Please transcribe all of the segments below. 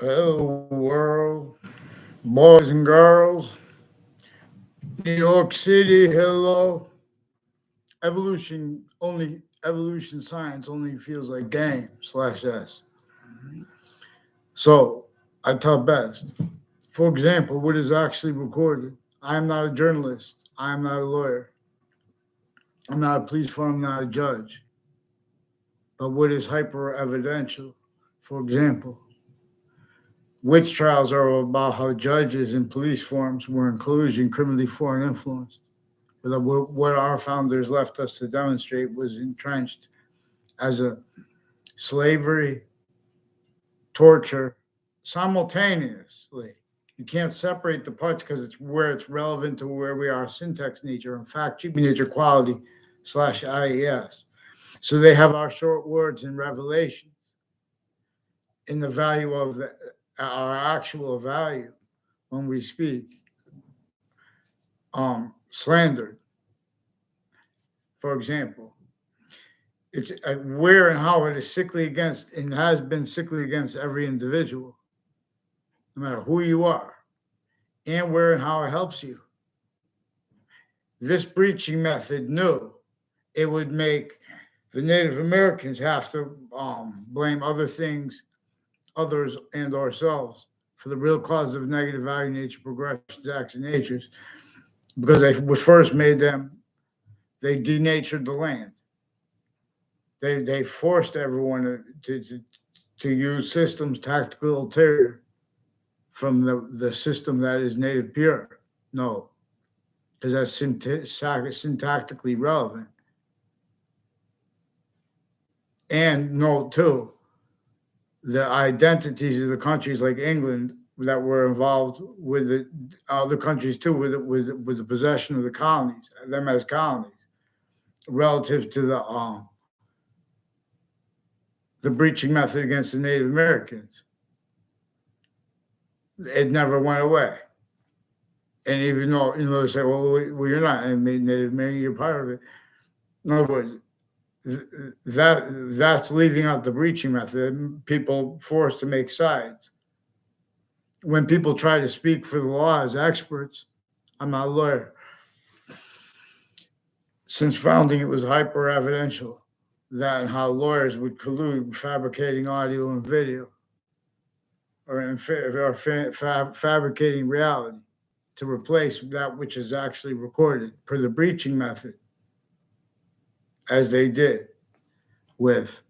Hello, world, boys and girls. New York City, hello. Evolution science only feels like game slash S. So I taught best. For example, what is actually recorded. I am not a journalist. I am not a lawyer. I'm not a police form, I'm not a judge. But what is hyper evidential? For example, witch trials are about how judges in police forms were in collusion, criminally foreign influence. What our founders left us to demonstrate was entrenched as a slavery, torture, simultaneously. You can't separate the parts because it's where it's relevant to where we are, syntax nature, in fact, GP nature quality slash IES. So they have our short words in Revelation in the value of our actual value when we speak, slandered, for example. It's where and how it is sickly against and has been sickly against every individual, no matter who you are, and where and how it helps you. This breaching method knew it would make the Native Americans have to blame other things, others, and ourselves for the real cause of negative value nature, progressions, acts, and natures, because they first made them, they denatured the land. They forced everyone to use systems tactical ulterior from the system that is native pure. No, because that's syntactically relevant. And note too, the identities of the countries like England that were involved with the other countries too, with the possession of the colonies, them as colonies, relative to the breaching method against the Native Americans. It never went away. And even though, they say, well, you're not Native American, you're part of it. In other words, that's leaving out the breaching method. People forced to make sides. When people try to speak for the law as experts, I'm not a lawyer. Since founding, it was hyper-evidential that how lawyers would collude fabricating audio and video or fabricating reality to replace that which is actually recorded per the breaching method, as they did with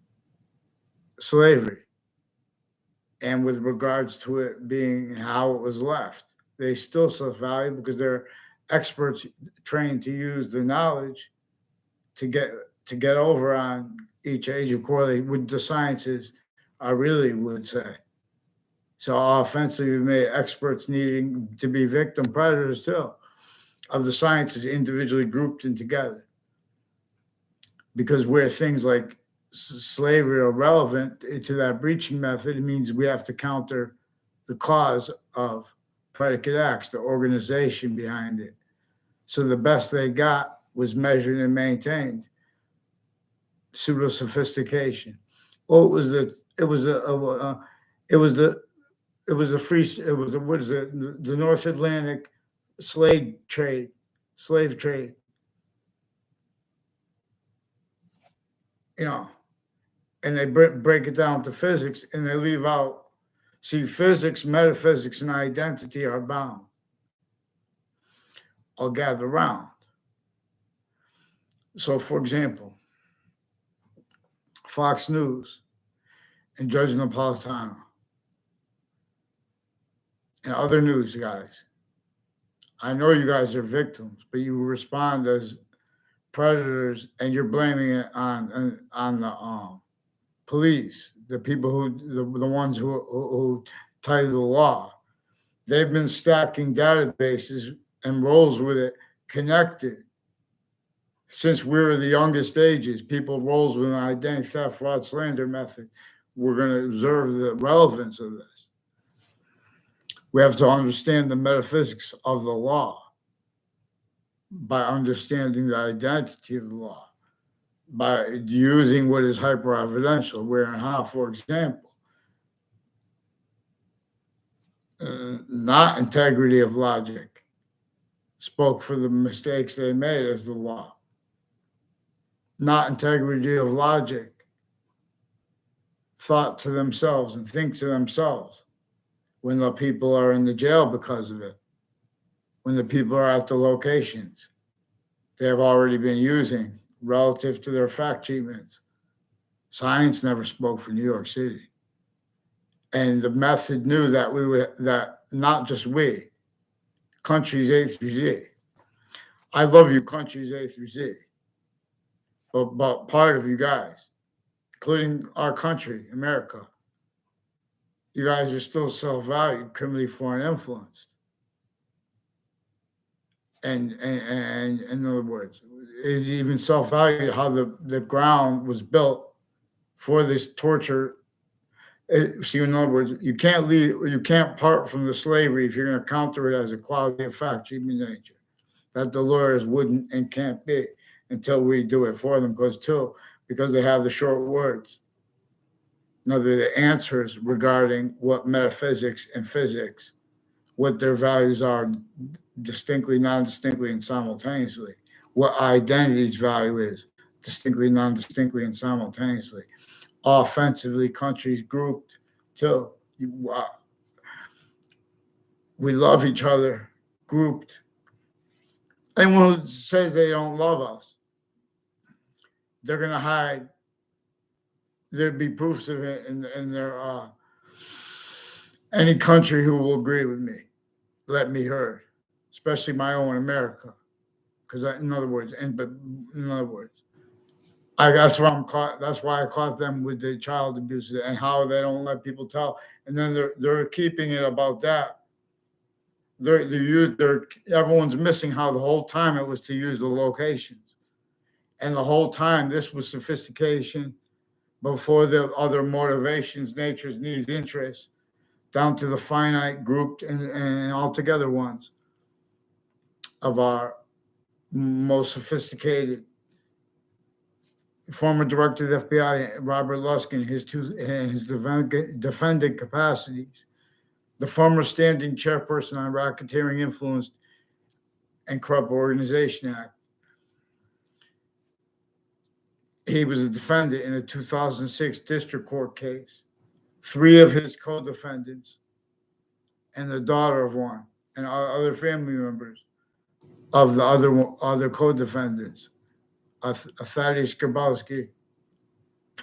slavery and with regards to it being how it was left. They still saw value because they're experts trained to use the knowledge to get over on each age of correlate with the sciences, I really would say. So offensively, we made experts needing to be victim predators too of the sciences individually grouped and together. Because where things like slavery are relevant to that breaching method, it means we have to counter the cause of predicate acts, the organization behind it. So the best they got was measured and maintained pseudo sophistication. Oh, it was the what is it, the North Atlantic slave trade. You know, and they break it down to physics, and they leave out. See, physics, metaphysics, and identity are bound. I'll gather round. So, for example, Fox News and Judge Napolitano and other news guys. I know you guys are victims, but you respond as predators, and you're blaming it on the police, the people the ones who tie the law. They've been stacking databases and roles with it, connected since we were the youngest ages. People rolls with an identity theft, fraud, slander method. We're going to observe the relevance of this. We have to understand the metaphysics of the law by understanding the identity of the law, by using what is hyper-evidential, where and how. For example, not integrity of logic, spoke for the mistakes they made as the law. Not integrity of logic, thought to themselves and think to themselves when the people are in the jail because of it, when the people are at the locations they have already been using relative to their fact treatments. Science never spoke for New York City. And the method knew that not just we, countries A through Z. I love you, countries A through Z. But part of you guys, including our country, America, you guys are still self-valued, criminally foreign influenced. And in other words, is even self-valued how the ground was built for this torture. See, in other words, you can't part from the slavery if you're going to counter it as a quality of fact, human nature. That the lawyers wouldn't and can't be until we do it for them, because they have the short words. Now, they're the answers regarding what metaphysics and physics, what their values are distinctly, non-distinctly, and simultaneously. What identity's value is distinctly, non-distinctly, and simultaneously. Offensively, countries grouped too. We love each other, grouped. Anyone who says they don't love us, they're going to hide. There'd be proofs of it in their any country who will agree with me, let me heard, especially my own America. Because in other words, that's why I'm caught. That's why I caught them with the child abuse and how they don't let people tell. And then they're keeping it about that. Everyone's missing how the whole time it was to use the locations, and the whole time this was sophistication before the other motivations, natures, needs, interests, down to the finite, grouped, and altogether ones of our most sophisticated. Former director of the F.B.I, Robert Luskin, his defendant capacities. The former standing chairperson on Racketeering Influenced and Corrupt Organization Act. He was a defendant in a 2006 district court case. 3 of his co-defendants and the daughter of one and other family members of the other co-defendants. Thaddeus Grabowski.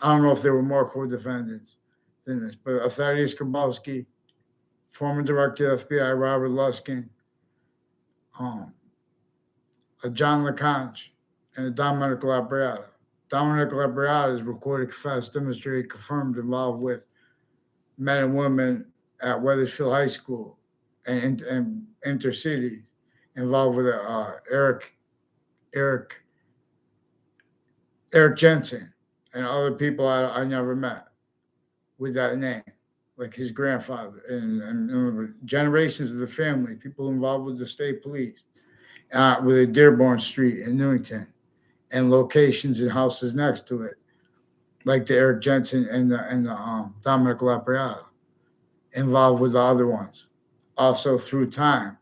I don't know if there were more co-defendants than this, but Thaddeus Grabowski, former director of the FBI, Robert Luskin, John LeConte, and Dominic Labriata. Dominic Labriata is recorded, confessed, demonstrated, confirmed, involved with men and women at Weathersfield High School and Intercity, involved with Eric Jensen and other people I never met with that name, like his grandfather and generations of the family, people involved with the state police, with Dearborn Street in Newington, and locations and houses next to it, like the Eric Jensen and the Dominic Labriata, involved with the other ones. Also, through time,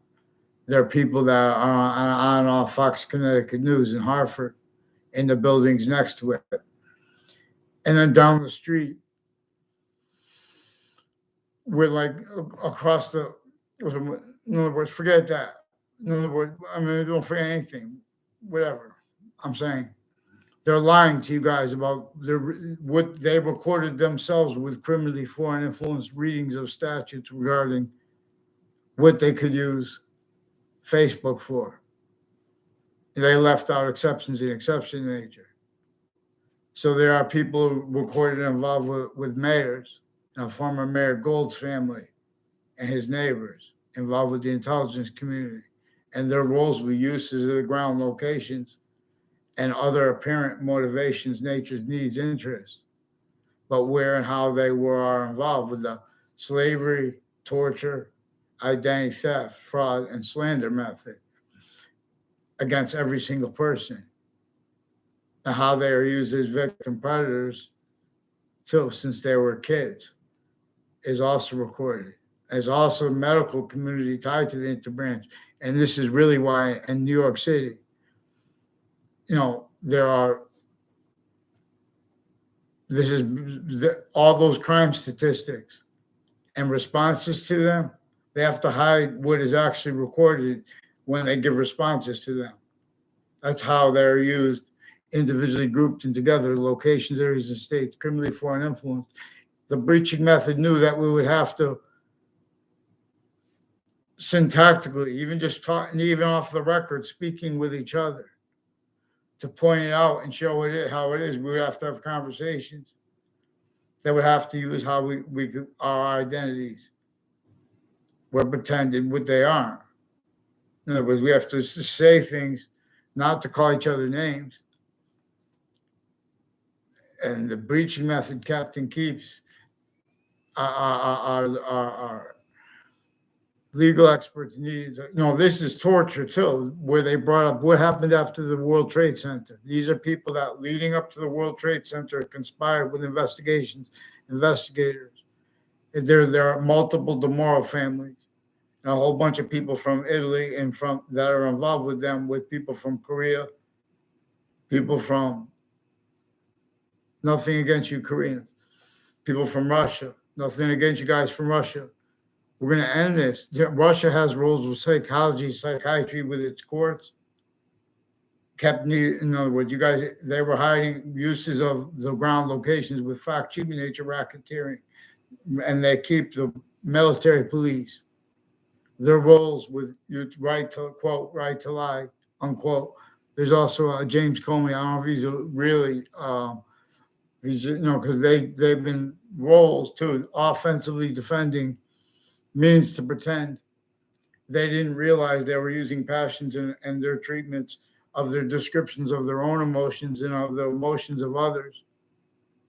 there are people that are on Fox Connecticut News in Hartford, in the buildings next to it. And then down the street, we're like across the, in other words, forget that. In other words, I mean, don't forget anything, whatever. I'm saying they're lying to you guys about what they recorded themselves with criminally foreign influenced readings of statutes regarding what they could use Facebook for. They left out exceptions in exception nature. So there are people recorded involved with mayors, former Mayor Gold's family and his neighbors, involved with the intelligence community, and their roles with uses of the ground locations and other apparent motivations, natures, needs, interests, but where and how they are involved with the slavery, torture, identity theft, fraud, and slander method against every single person, and how they are used as victim predators since they were kids is also recorded. There's also a medical community tied to the interbranch. And this is really why in New York City, there are, all those crime statistics and responses to them, they have to hide what is actually recorded when they give responses to them. That's how they're used, individually grouped and together, locations, areas, and states, criminally foreign influence. The breaching method knew that we would have to syntactically, even just talking, even off the record, speaking with each other to point it out and show it how it is. We would have to have conversations that would have to use how we could, our identities. We're pretending what they aren't. In other words, we have to say things, not to call each other names. And the breaching method Captain keeps our legal experts need. This is torture too, where they brought up what happened after the World Trade Center. These are people that leading up to the World Trade Center conspired with investigators. There are multiple DeMoro families and a whole bunch of people from Italy and from that are involved with them, with people from Korea, people from, nothing against you Koreans, people from Russia, nothing against you guys from Russia. We're going to end this. Russia has rules with psychology, psychiatry with its courts. In other words, you guys, they were hiding uses of the ground locations with fact-cheating nature, racketeering, and they keep the military police. Their roles with right to quote, right to lie, unquote. There's also James Comey. I don't know if he's really, because they've been roles too, offensively defending means to pretend they didn't realize they were using passions and their treatments of their descriptions of their own emotions and of the emotions of others,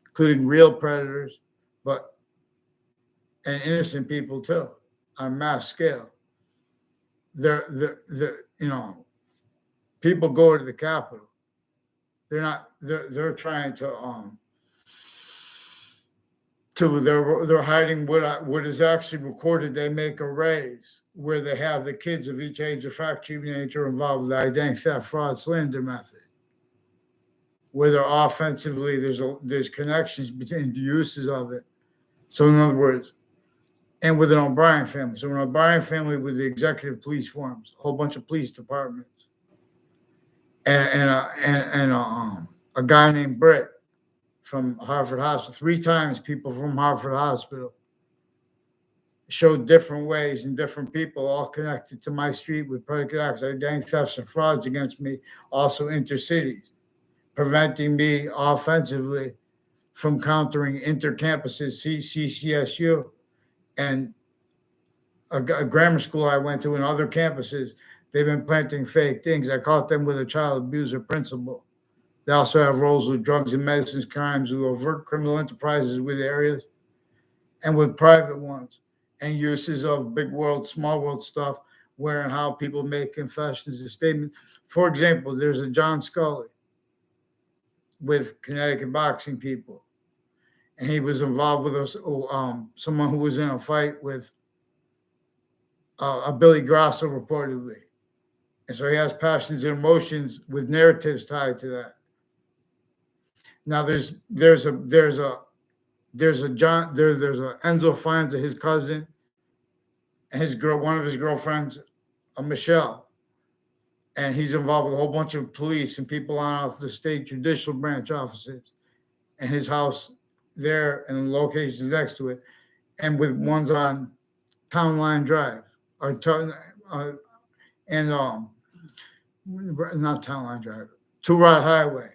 including real predators, and innocent people too, on mass scale. People go to the Capitol. They're trying to they're hiding what is actually recorded. They make arrays where they have the kids of each age of fact-cheating nature involved with the identity theft, fraud, slander method, where they're offensively, there's connections between the uses of it. So in other words, and with an O'Brien family. So an O'Brien family with the executive police forms, a whole bunch of police departments, and a guy named Britt from Harvard Hospital. 3 times people from Harvard Hospital showed different ways and different people all connected to my street with predicate acts, identity thefts and frauds against me, also intercities, preventing me offensively from countering intercampuses, CCSU, and a grammar school I went to and other campuses. They've been planting fake things. I caught them with a child abuser principal. They also have roles with drugs and medicines crimes, with overt criminal enterprises with areas and with private ones, and uses of big world, small world stuff, where and how people make confessions and statements. For example, there's a John Scully with Connecticut boxing people, and he was involved with someone who was in a fight with a Billy Grasso reportedly. And so he has passions and emotions with narratives tied to that. Now there's Enzo Fienza, his cousin, and one of his girlfriends, Michelle, and he's involved with a whole bunch of police and people on off the state judicial branch offices, and his house there and locations next to it, and with ones on Town Line Drive not Town Line Drive, Two Rod Highway.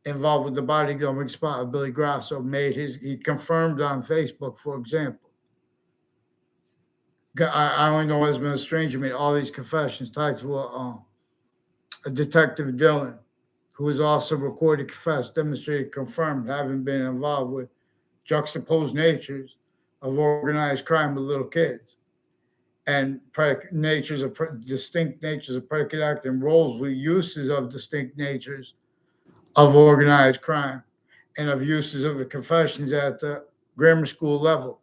Involved with the bodyguarding spot of Billy Grasso, he confirmed on Facebook, for example. I only know has been a stranger made all these confessions tied to a detective Dylan, who was also recorded, confessed, demonstrated, confirmed having been involved with juxtaposed natures of organized crime with little kids, and distinct natures of predicate act and roles with uses of distinct natures of organized crime and of uses of the confessions at the grammar school level.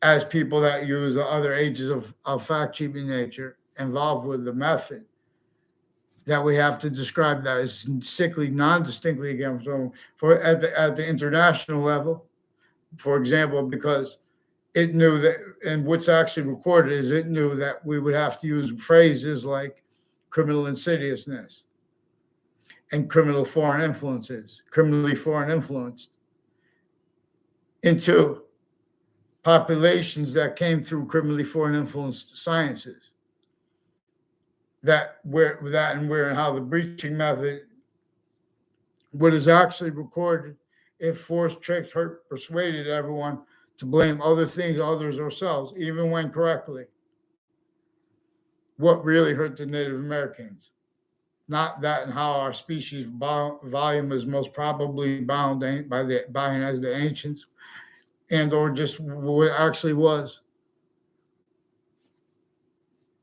as people that use the other ages of fact-cheating nature involved with the method, that we have to describe that as sickly, non-distinctly again for at the international level, for example, because it knew that, and what's actually recorded is it knew that we would have to use phrases like criminal insidiousness and criminal foreign influences, criminally foreign influenced, into populations that came through criminally foreign influenced sciences. That where and how the breaching method, what is actually recorded, it forced, tricked, hurt, persuaded everyone to blame other things, others, ourselves, even when correctly. What really hurt the Native Americans? Not that and how our species volume is most probably bound by and as the ancients, and or just what it actually was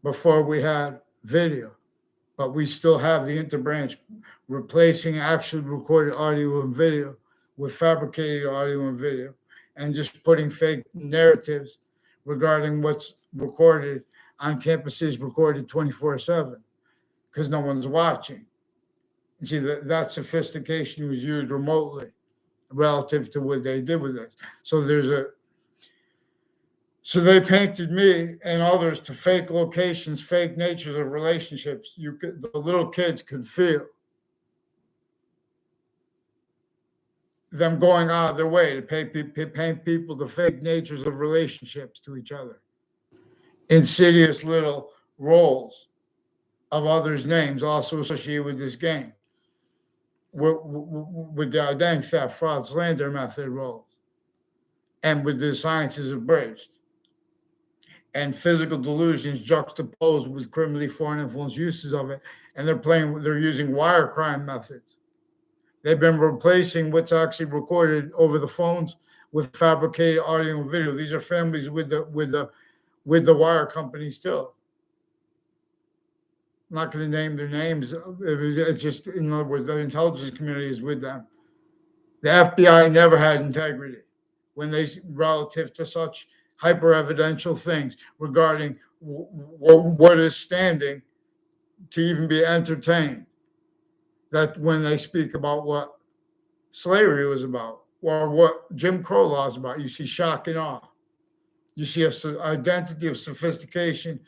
before we had video. But we still have the interbranch replacing actually recorded audio and video with fabricated audio and video, and just putting fake narratives regarding what's recorded on campuses, recorded 24/7, because no one's watching. You see, that sophistication was used remotely relative to what they did with this. So they painted me and others to fake locations, fake natures of relationships. The little kids could feel them going out of their way to paint people to fake natures of relationships to each other. Insidious little roles of others' names also associated with this game, with the identity theft, fraud, slander method roles, and with the sciences of bridged. And physical delusions juxtaposed with criminally foreign influence uses of it. And they're using wire crime methods. They've been replacing what's actually recorded over the phones with fabricated audio and video. These are families with the wire company still. I'm not going to name their names. It's just, in other words, the intelligence community is with them. The FBI never had integrity when relative to such hyper-evidential things regarding what is standing to even be entertained. That when they speak about what slavery was about or what Jim Crow law is about, you see shock and awe. You see an identity of sophistication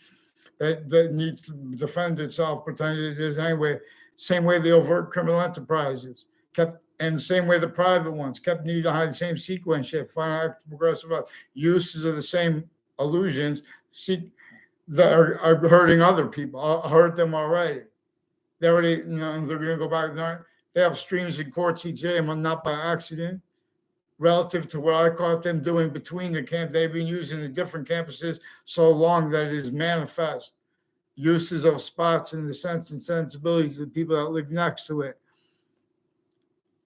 that needs to defend itself, pretending it is anyway. Same way the overt criminal enterprises kept, and the same way the private ones kept needing to hide the same sequence shift, final act, progressive uses of the same illusions that are hurting other people, hurt them already. They already, they're going to go back. They have streams in courts each day, not by accident, relative to what I caught them doing between the camp. They've been using the different campuses so long that it is manifest. Uses of spots in the sense and sensibilities of the people that live next to it.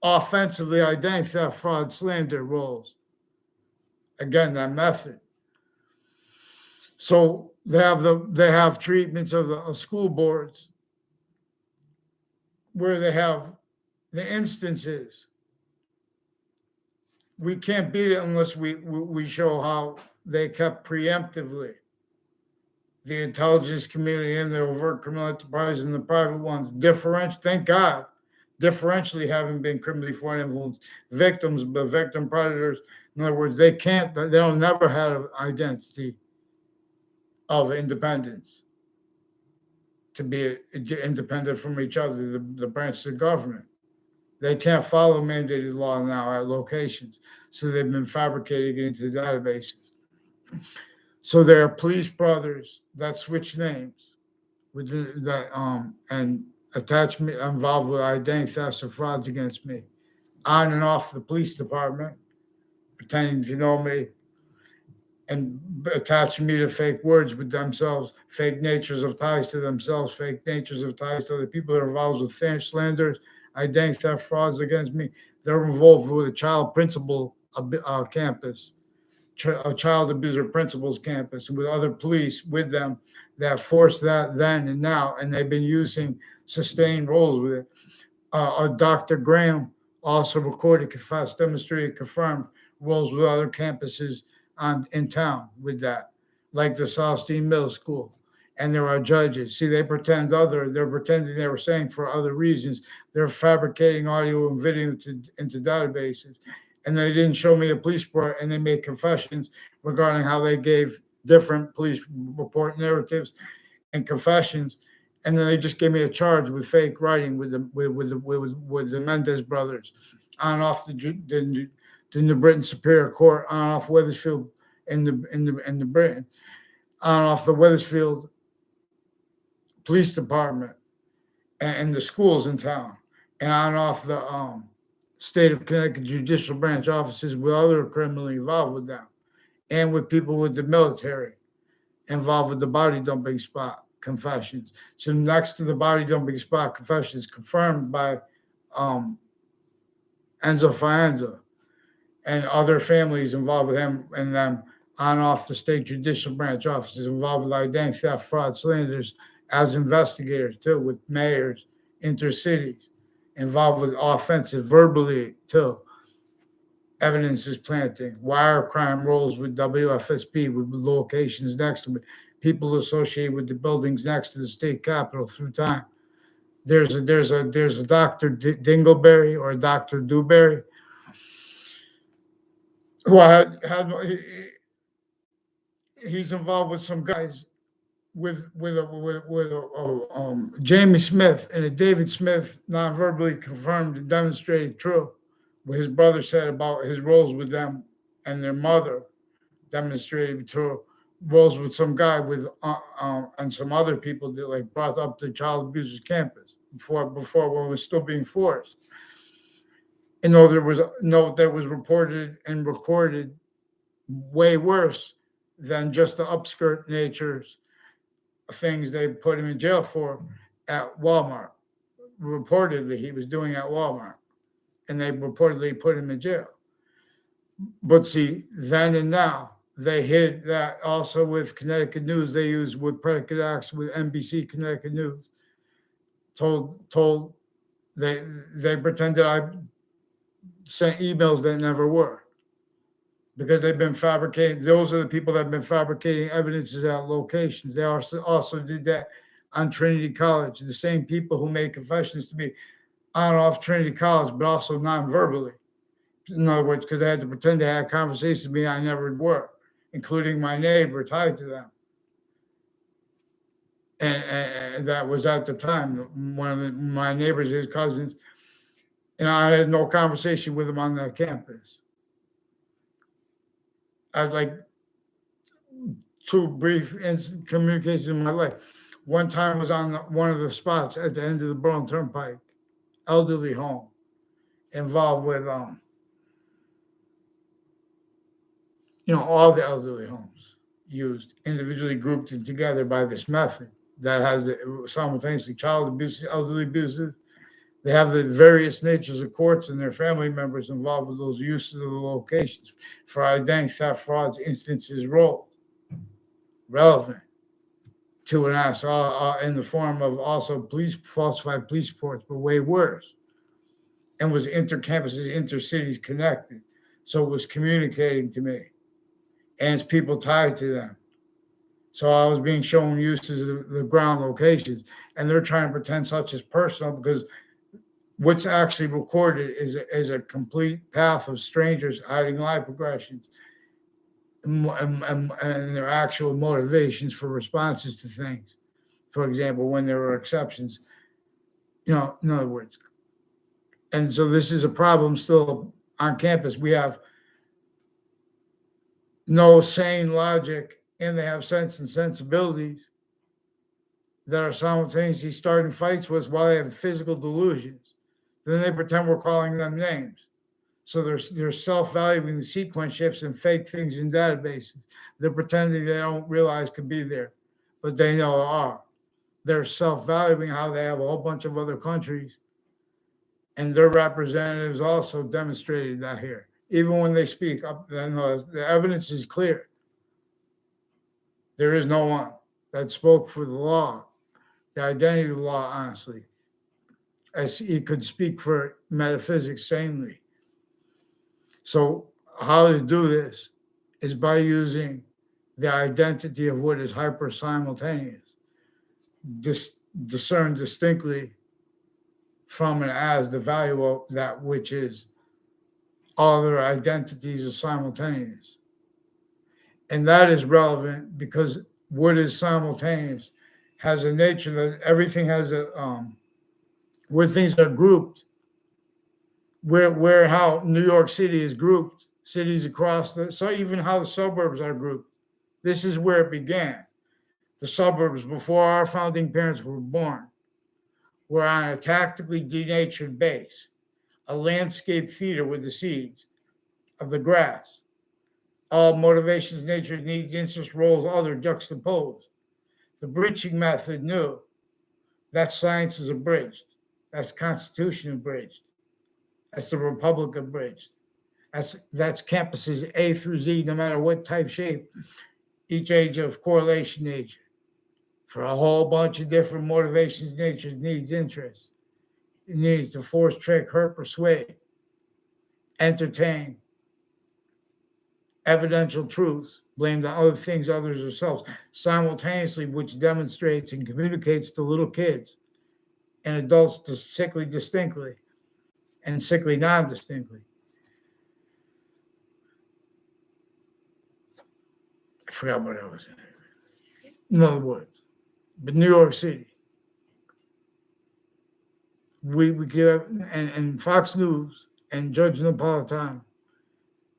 Offensively, identity theft, fraud, slander roles. Again, that method. So they have treatments of the school boards where they have the instances. We can't beat it unless we show how they kept preemptively the intelligence community and the overt criminal enterprise and the private ones thank God, differentially having been criminally foreign influenced victims, but victim predators. In other words, they don't never have an identity of independence to be independent from each other, the branches of government. They can't follow mandated law now at locations, so they've been fabricating it into the databases. So there are police brothers that switch names with and attach me involved with identity thefts and frauds against me, on and off the police department, pretending to know me and attaching me to fake words with themselves, fake natures of ties to themselves, fake natures of ties to other people that are involved with slanders, identity theft, frauds against me. They're involved with a child principal campus, a child abuser principal's campus, and with other police with them that forced that then and now, and they've been using sustained roles with it. Dr. Graham also recorded, confessed, demonstrated, confirmed roles with other campuses in town with that, like the Southstein Middle School. And there are judges. See, they're pretending they were saying for other reasons. They're fabricating audio and video into databases. And they didn't show me a police report, and they made confessions regarding how they gave different police report narratives and confessions. And then they just gave me a charge with fake writing with the Mendez brothers on and off the New Britain Superior Court, on and off Wethersfield in the Britain, on and off the Wethersfield Police Department and the schools in town, and on and off the state of Connecticut judicial branch offices with other criminally involved with them, and with people with the military involved with the body dumping spot confessions. So next to the body dumping spot confessions confirmed by Enzo Faenza and other families involved with him and them on off the state judicial branch offices involved with identity theft, fraud, slanders as investigators too, with mayors, intercities, involved with offensive verbally too. Evidence is planting, wire crime rolls with WFSB with locations next to it, people associated with the buildings next to the state capitol through time. There's a Dr. Dingleberry or a Dr. Dewberry who he's involved with some guys with Jamie Smith and a David Smith non-verbally confirmed and demonstrated true what his brother said about his roles with them, and their mother demonstrated true roles with some guy with and some other people that like brought up the child abusers campus before when it was still being forced. And though there was that was reported and recorded way worse than just the upskirt natures of things they put him in jail for at Walmart. Reportedly, he was doing at Walmart, and they reportedly put him in jail. But see, then and now, they hid that also with Connecticut News. They used with predicate acts with NBC Connecticut News. Told they pretended I sent emails that never were, because they've been fabricating. Those are the people that have been fabricating evidences at locations. They also did that on Trinity College. The same people who made confessions to me on and off Trinity College, but also non-verbally. In other words, because they had to pretend they had conversations with me I never were, including my neighbor tied to them. And that was at the time one of my neighbors, his cousins, and I had no conversation with him on that campus. I had like two brief communications in my life. One time was on one of the spots at the end of the Berlin Turnpike, elderly home, involved with all the elderly homes used individually grouped and together by this method that has simultaneously child abuse, elderly abuses. They have the various natures of courts and their family members involved with those uses of the locations for identity theft, frauds, instances, roles relevant to an ass in the form of also falsified police reports, but way worse. And was intercampuses, intercities connected. So it was communicating to me and it's people tied to them. So I was being shown uses of the ground locations, and they're trying to pretend such as personal, because what's actually recorded is a complete path of strangers hiding life progressions and their actual motivations for responses to things. For example, when there were exceptions, in other words. And so this is a problem still on campus. We have no sane logic, and they have sense and sensibilities that are simultaneously starting fights with us while they have physical delusions. Then they pretend we're calling them names. So they're self-valuing the sequence shifts and fake things in databases. They're pretending they don't realize could be there, but they know are. They're self-valuing how they have a whole bunch of other countries, and their representatives also demonstrated that here. Even when they speak up, the evidence is clear. There is no one that spoke for the law, the identity of the law, honestly, as he could speak for metaphysics sanely. So how to do this is by using the identity of what is hyper-simultaneous, discerned distinctly from and as the value of that which is all their identities are simultaneous. And that is relevant because what is simultaneous has a nature that everything has a where things are grouped, where how New York City is grouped, cities across so even how the suburbs are grouped. This is where it began. The suburbs, before our founding parents were born, were on a tactically denatured base, a landscape theater with the seeds of the grass. All motivations, nature, needs, interests, roles, other juxtaposed. The breaching method knew that science is abridged. That's Constitution abridged. That's the Republic abridged. That's campuses A through Z, no matter what type, shape, each age of correlation nature, for a whole bunch of different motivations, natures, needs, interests. It needs to force, trick, hurt, persuade, entertain, evidential truths, blamed on other things, others, ourselves, simultaneously, which demonstrates and communicates to little kids and adults sickly distinctly and sickly non-distinctly. I forgot what I was saying. In other words, but New York City, we give, and Fox News and Judge Napolitano,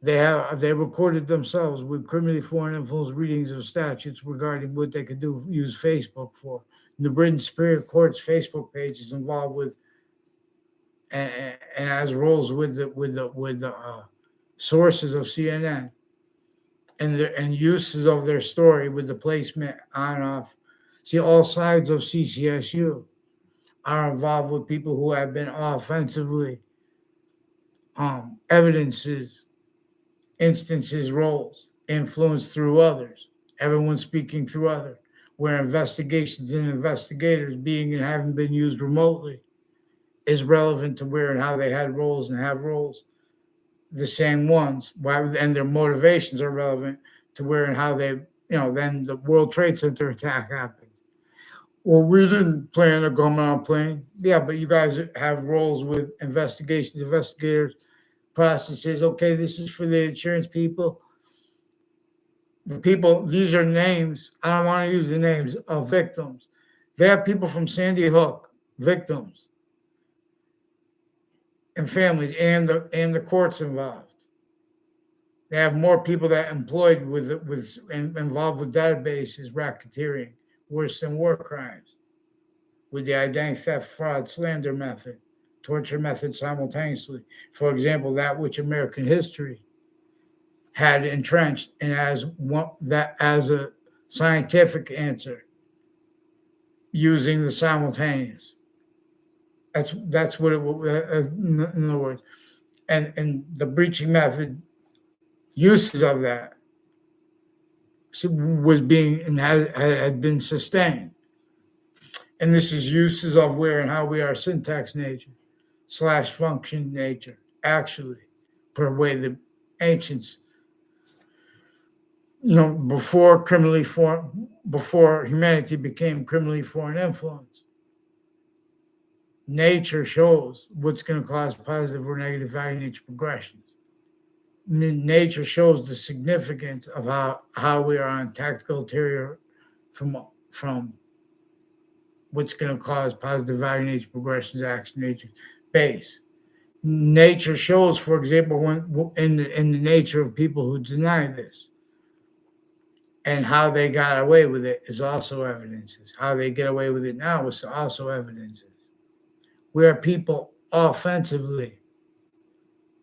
they recorded themselves with criminally foreign influence readings of statutes regarding what they could use Facebook for. The Britain Superior Court's Facebook page is involved with and has roles with the sources of CNN and uses of their story with the placement on and off. See, all sides of CCSU are involved with people who have been offensively evidences, instances, roles, influenced through others, everyone speaking through others, where investigations and investigators being and having been used remotely is relevant to where and how they had roles and have roles, the same ones, and their motivations are relevant to where and how they, then the World Trade Center attack happened. Well, we didn't plan on going on a plane. Yeah, but you guys have roles with investigations, investigators, processes. Okay, this is for the insurance people. The people, these are names. I don't want to use the names of victims. They have people from Sandy Hook, victims, and families, and the courts involved. They have more people that employed involved with databases, racketeering, worse than war crimes, with the identity theft, fraud, slander method, torture method simultaneously. For example, that which American history had entrenched and as a scientific answer, using the simultaneous. That's what it was, in other words, and the breaching method uses of that was being and had been sustained. And this is uses of where and how we are syntax nature / function nature, actually, per way the ancients, before humanity became criminally foreign influence. Nature shows what's going to cause positive or negative value nature progressions. Nature shows the significance of how we are on tactical interior from what's going to cause positive value nature progressions, action nature base. Nature shows, for example, when in the nature of people who deny this, and how they got away with it is also evidences. How they get away with it now is also evidences. Where people offensively,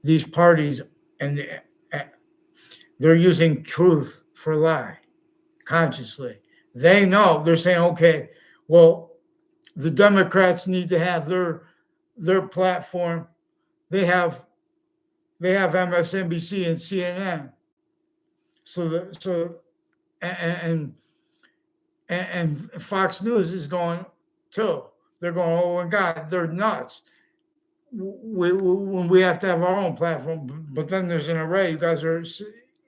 these parties, and they're using truth for lie consciously. They know, they're saying, okay, well, the Democrats need to have their platform. They have MSNBC and CNN. And Fox News is going too. They're going, oh my God, they're nuts. When we have to have our own platform, but then there's an array. You guys are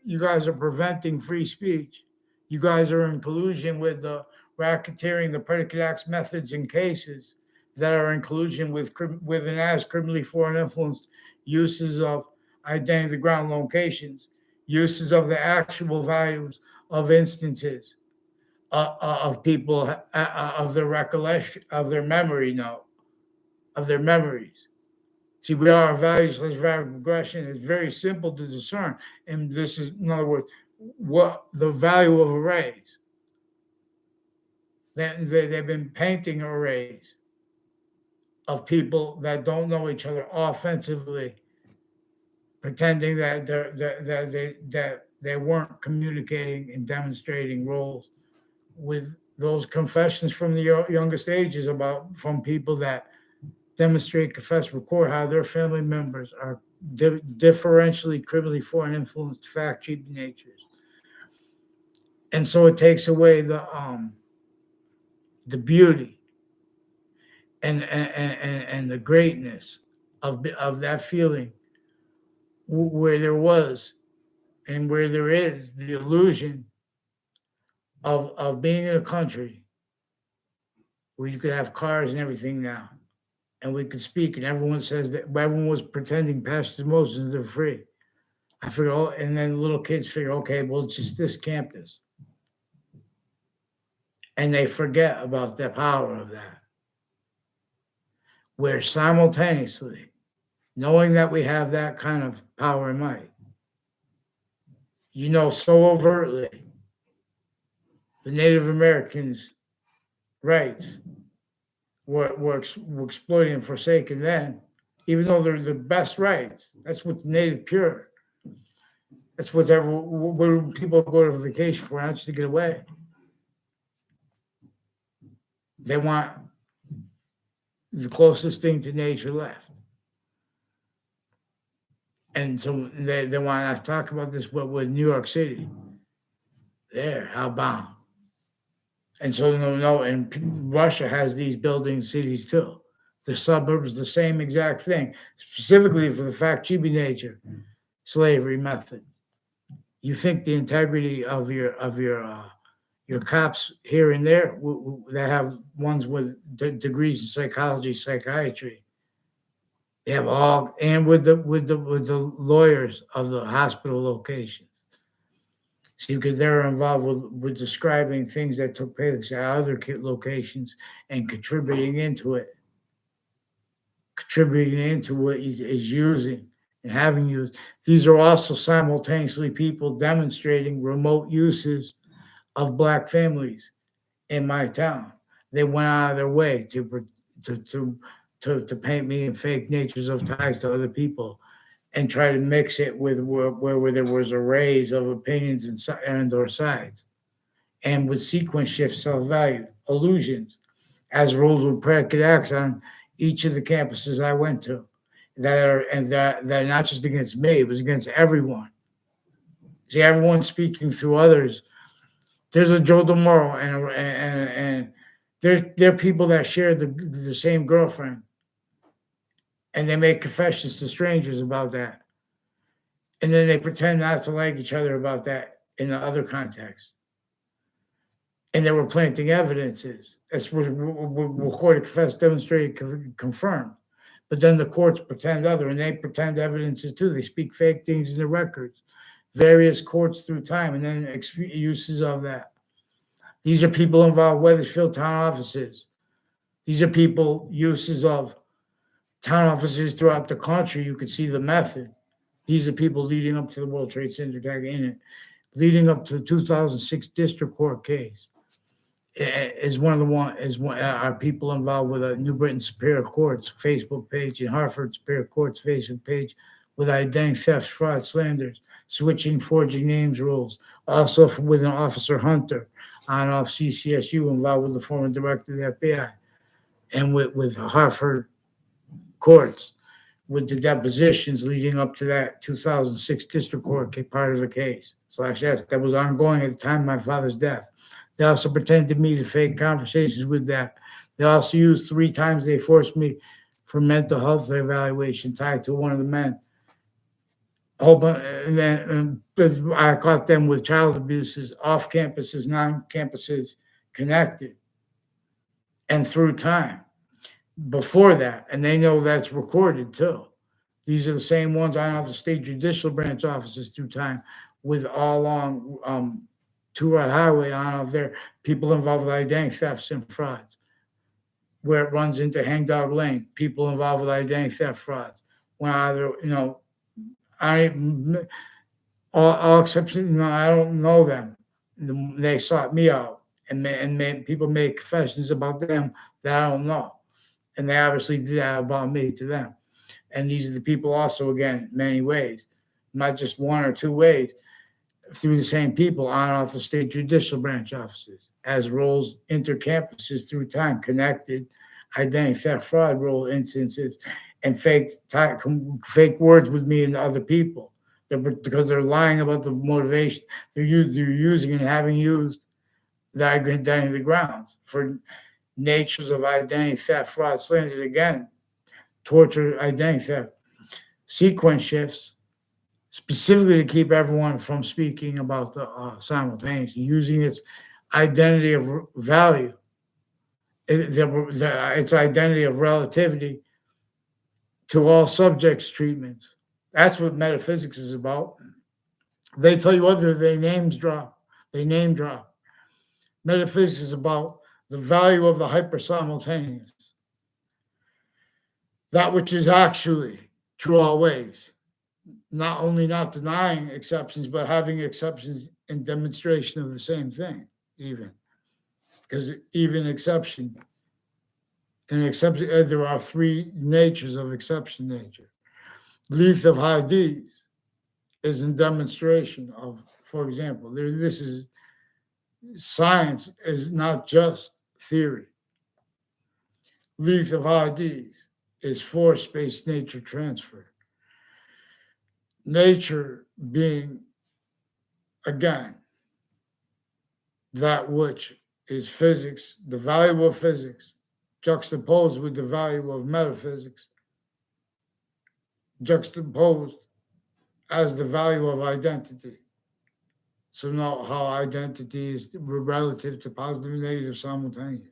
you guys are preventing free speech. You guys are in collusion with the racketeering, the predicate acts, methods, and cases that are in collusion with and as criminally foreign influenced uses of identity ground locations, uses of the actual values of instances of people, of their recollection, of their memory, of their memories. See, we are a values-less radical progression. It's very simple to discern. And this is, in other words, what the value of arrays. They've been painting arrays of people that don't know each other offensively, pretending that they weren't communicating and demonstrating roles with those confessions from the youngest ages from people that demonstrate, confess, record how their family members are differentially criminally foreign influenced, fact cheap natures. And so it takes away the beauty and the greatness of that feeling where there was and where there is the illusion of being in a country where you could have cars and everything now, and we could speak, and everyone says that everyone was pretending past emotions, they're free. I figure, and then little kids figure, okay, well, it's just this campus. And they forget about the power of that. Where simultaneously, knowing that we have that kind of power and might, so overtly, the Native Americans' rights were exploited and forsaken then, even though they're the best rights. That's what's native pure. That's what people go to vacation for, not just to get away. They want the closest thing to nature left. And so they want to talk about this, but with New York City, there, outbound. And so, and Russia has these building cities too. The suburbs, the same exact thing, specifically for the fact-cheaping nature, slavery method. You think the integrity of your cops here and there that have ones with degrees in psychology, psychiatry, they have all, and with the lawyers of the hospital location. See, because they're involved with describing things that took place at other locations and contributing into what is using and having used. These are also simultaneously people demonstrating remote uses of Black families in my town. They went out of their way to paint me in fake natures of ties to other people, and try to mix it with where there was arrays of opinions and or sides, and with sequence shift self-value, illusions, as rules with predicate acts on each of the campuses I went to, that are not just against me, it was against everyone. See, everyone speaking through others. There's a Joe DeMoro, and there are people that share the same girlfriend, and they make confessions to strangers about that. And then they pretend not to like each other about that in the other context. And they were planting evidences. That's what recorded, confessed, demonstrated, confirmed. But then the courts pretend other, and they pretend evidences too. They speak fake things in the records, various courts through time, and then uses of that. These are people involved, Weathersfield town offices. These are people, uses of town offices throughout the country. You could see the method. These are people leading up to the World Trade Center attack in it, leading up to the 2006 district court case. Are people involved with a New Britain Superior Court's Facebook page and Hartford Superior Court's Facebook page with identity theft, fraud, slanders, switching, forging names rules. Also with an Officer Hunter on off CCSU involved with the former director of the F.B.I. and with Hartford courts with the depositions leading up to that 2006 district court part of the case. That was ongoing at the time of my father's death. They also pretended to me to fake conversations with that. They also used 3 times they forced me for mental health evaluation tied to one of the men whole bunch, and then I caught them with child abuses, off campuses, non-campuses, connected, and through time before that, and they know that's recorded too. These are the same ones on off the state judicial branch offices through time, with all along Two-Rod Highway on off there, people involved with identity thefts and frauds, where it runs into Hangdog Lane, people involved with identity theft frauds. When either, all exception, I don't know them. They sought me out, and people made confessions about them that I don't know, and they obviously did that about me to them. And these are the people also, again, many ways, not just one or two ways, through the same people on and off the state judicial branch offices, as roles intercampuses through time, connected identity theft fraud role instances, and fake words with me and other people, because they're lying about the motivation. They're using and having used the identity grounds for natures of identity theft, fraud, slander, again, torture, identity theft, sequence shifts, specifically to keep everyone from speaking about the simultaneous, using its identity of value, its identity of relativity to all subjects' treatments. That's what metaphysics is about. They tell you whether they name drop. Metaphysics is about the value of the hyper-simultaneous, that which is actually true always, not only not denying exceptions, but having exceptions in demonstration of the same thing, even. Because even exception, there are three natures of exception nature. Leaf of high D's is in demonstration of, for example, this is science is not just theory. Leaf of high D's is force-based nature transfer. Nature being, again, that which is physics, the value of physics, juxtaposed with the value of metaphysics, juxtaposed as the value of identity. So now how identity is relative to positive and negative simultaneously.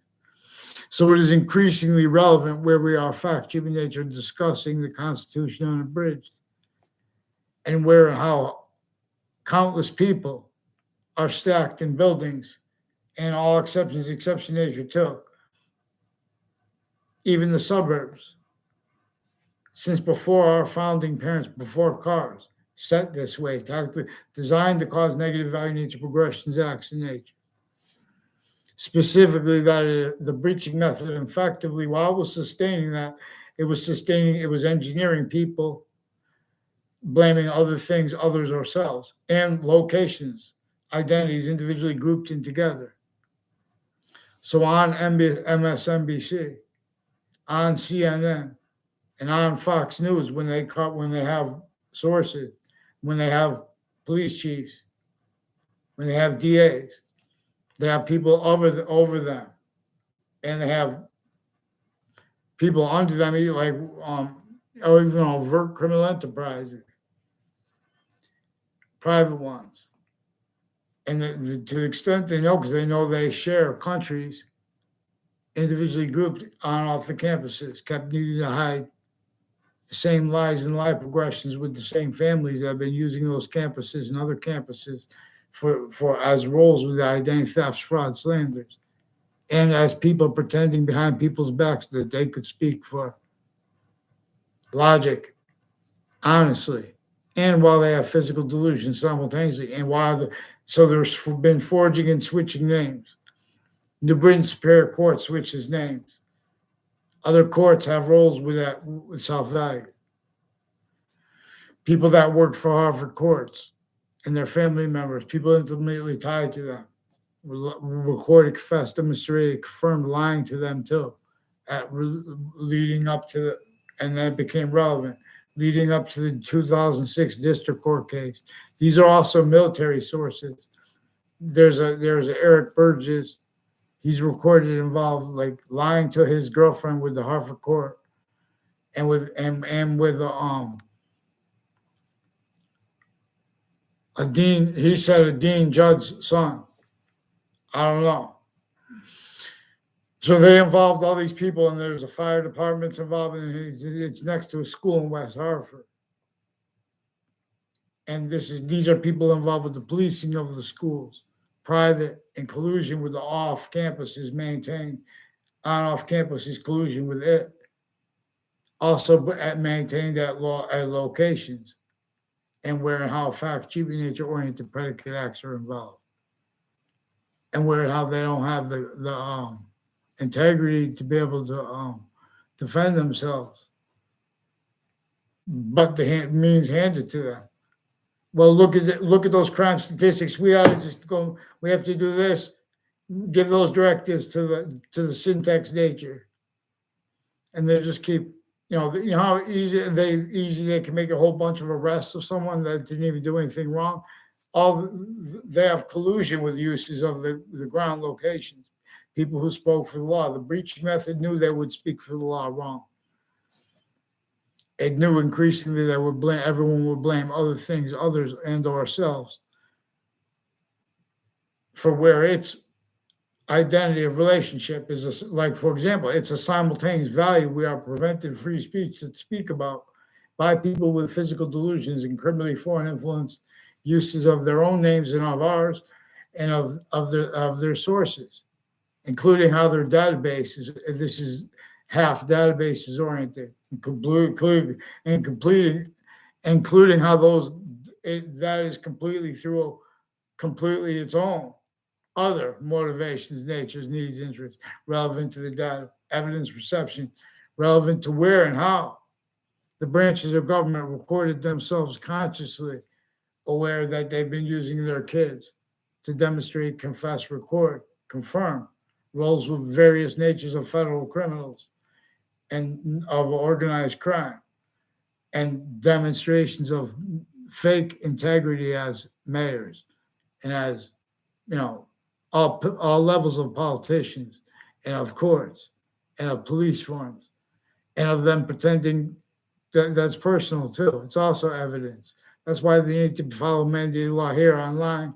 So it is increasingly relevant where we are fact-keeping nature discussing the Constitution unabridged, and where and how countless people are stacked in buildings, and all exceptions, exception nature too. Even the suburbs, since before our founding parents, before cars, set this way, tactically designed to cause negative value nature progressions, acts in nature. Specifically, that the breaching method, effectively, while it was sustaining that, it was engineering people, blaming other things, others, ourselves, and locations, identities individually grouped in together. So on MSNBC, on CNN, and on Fox News, when they have sources, when they have police chiefs, when they have DAs, they have people over them, and they have people under them, like or even overt criminal enterprises, private ones. And to the extent they know, because they know they share countries, individually grouped on off the campuses, kept needing to hide the same lies and lie progressions with the same families that have been using those campuses and other campuses for as roles with the identity thefts, fraud, slanders, and as people pretending behind people's backs that they could speak for logic, honestly, and while they have physical delusions simultaneously, and so there's been forging and switching names. New Britain Superior Court switches names. Other courts have roles with self-value. People that work for Harvard courts and their family members, people intimately tied to them, recorded, confessed, demonstrated, confirmed lying to them too, leading up to and then it became relevant, leading up to the 2006 district court case. These are also military sources. There's a Eric Burgess. He's recorded involved, like lying to his girlfriend with the Harvard court, and with He said a Dean Judd's son. I don't know. So they involved all these people, and there's a fire department's involved, and it's next to a school in West Hartford. And these are people involved with the policing of the schools, private and collusion with the off campuses maintained, on off campuses collusion with it. Also maintained at locations, and where and how fact, cheap, nature oriented predicate acts are involved, and where and how they don't have the integrity to be able to defend themselves, but the means handed to them. Well, look at those crime statistics. We ought to just go. We have to do this. Give those directives to the syntax nature, and they just keep. You know how easy they can make a whole bunch of arrests of someone that didn't even do anything wrong. They have collusion with uses of the ground locations. People who spoke for the law. The breach method knew they would speak for the law wrong. It knew increasingly that everyone would blame other things, others, and ourselves for where its identity of relationship is like, for example, it's a simultaneous value. We are prevented free speech to speak about by people with physical delusions and criminally foreign influence uses of their own names and of ours, and of their sources, including how their databases. This is half databases oriented, including how that is completely its own. Other motivations, natures, needs, interests, relevant to the data, evidence perception, relevant to where and how the branches of government recorded themselves consciously aware that they've been using their kids to demonstrate, confess, record, confirm roles with various natures of federal criminals and of organized crime, and demonstrations of fake integrity as mayors and as, all levels of politicians and of courts and of police forms, and of them pretending that's personal too. It's also evidence. That's why they need to follow mandated law here online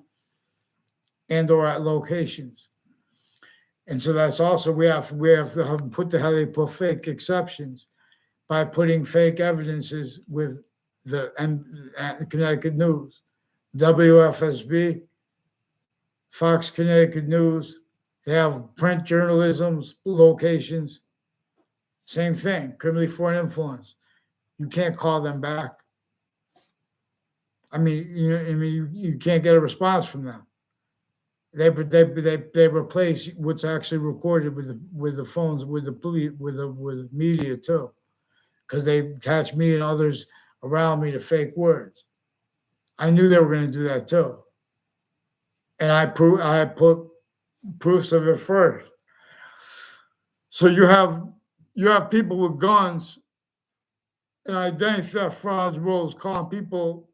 and or at locations. And so that's also, we have to put how they put fake exceptions by putting fake evidences with the Connecticut News, WFSB, Fox Connecticut News. They have print journalism's locations. Same thing, criminally foreign influence. You can't call them back. You can't get a response from them. They replace what's actually recorded with the phones, with the police, with media too, because they attach me and others around me to fake words. I knew they were going to do that too, and I put proofs of it first. So you have people with guns and identity theft, frauds, rules, calling people,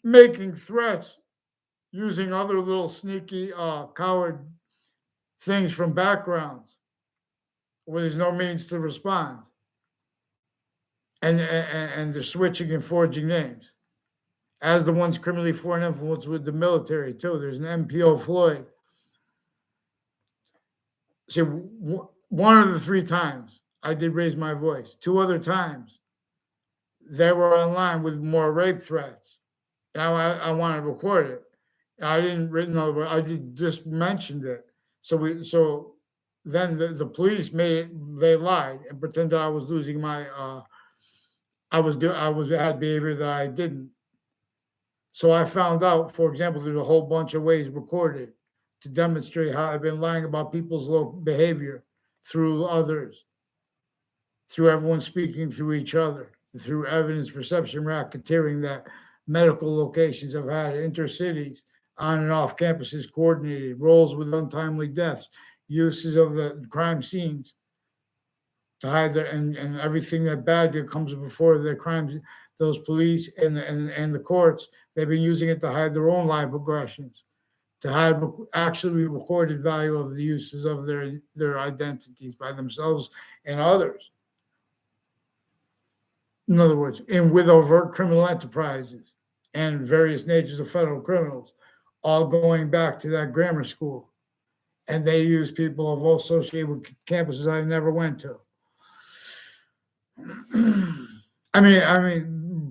making threats, using other little sneaky, coward things from backgrounds where there's no means to respond. And they're switching and forging names. As the ones criminally foreign influence with the military, too. There's an MPO Floyd. See, one of the 3 times I did raise my voice. 2 other times, they were online with more rape threats. And I wanted to record it. I didn't know, I just mentioned it. So then the police they lied and pretended I was losing my, I had behavior that I didn't. So I found out, for example, there's a whole bunch of ways recorded to demonstrate how I've been lying about people's behavior through others, through everyone speaking through each other, through evidence perception racketeering that medical locations have had, intercities, on and off campuses, coordinated roles with untimely deaths, uses of the crime scenes to hide and everything that bad that comes before the crimes. Those police and the courts, they've been using it to hide their own live aggressions, to hide actually recorded value of the uses of their identities by themselves and others. In other words, with overt criminal enterprises and various natures of federal criminals, all going back to that grammar school. And they use people associated with campuses I never went to.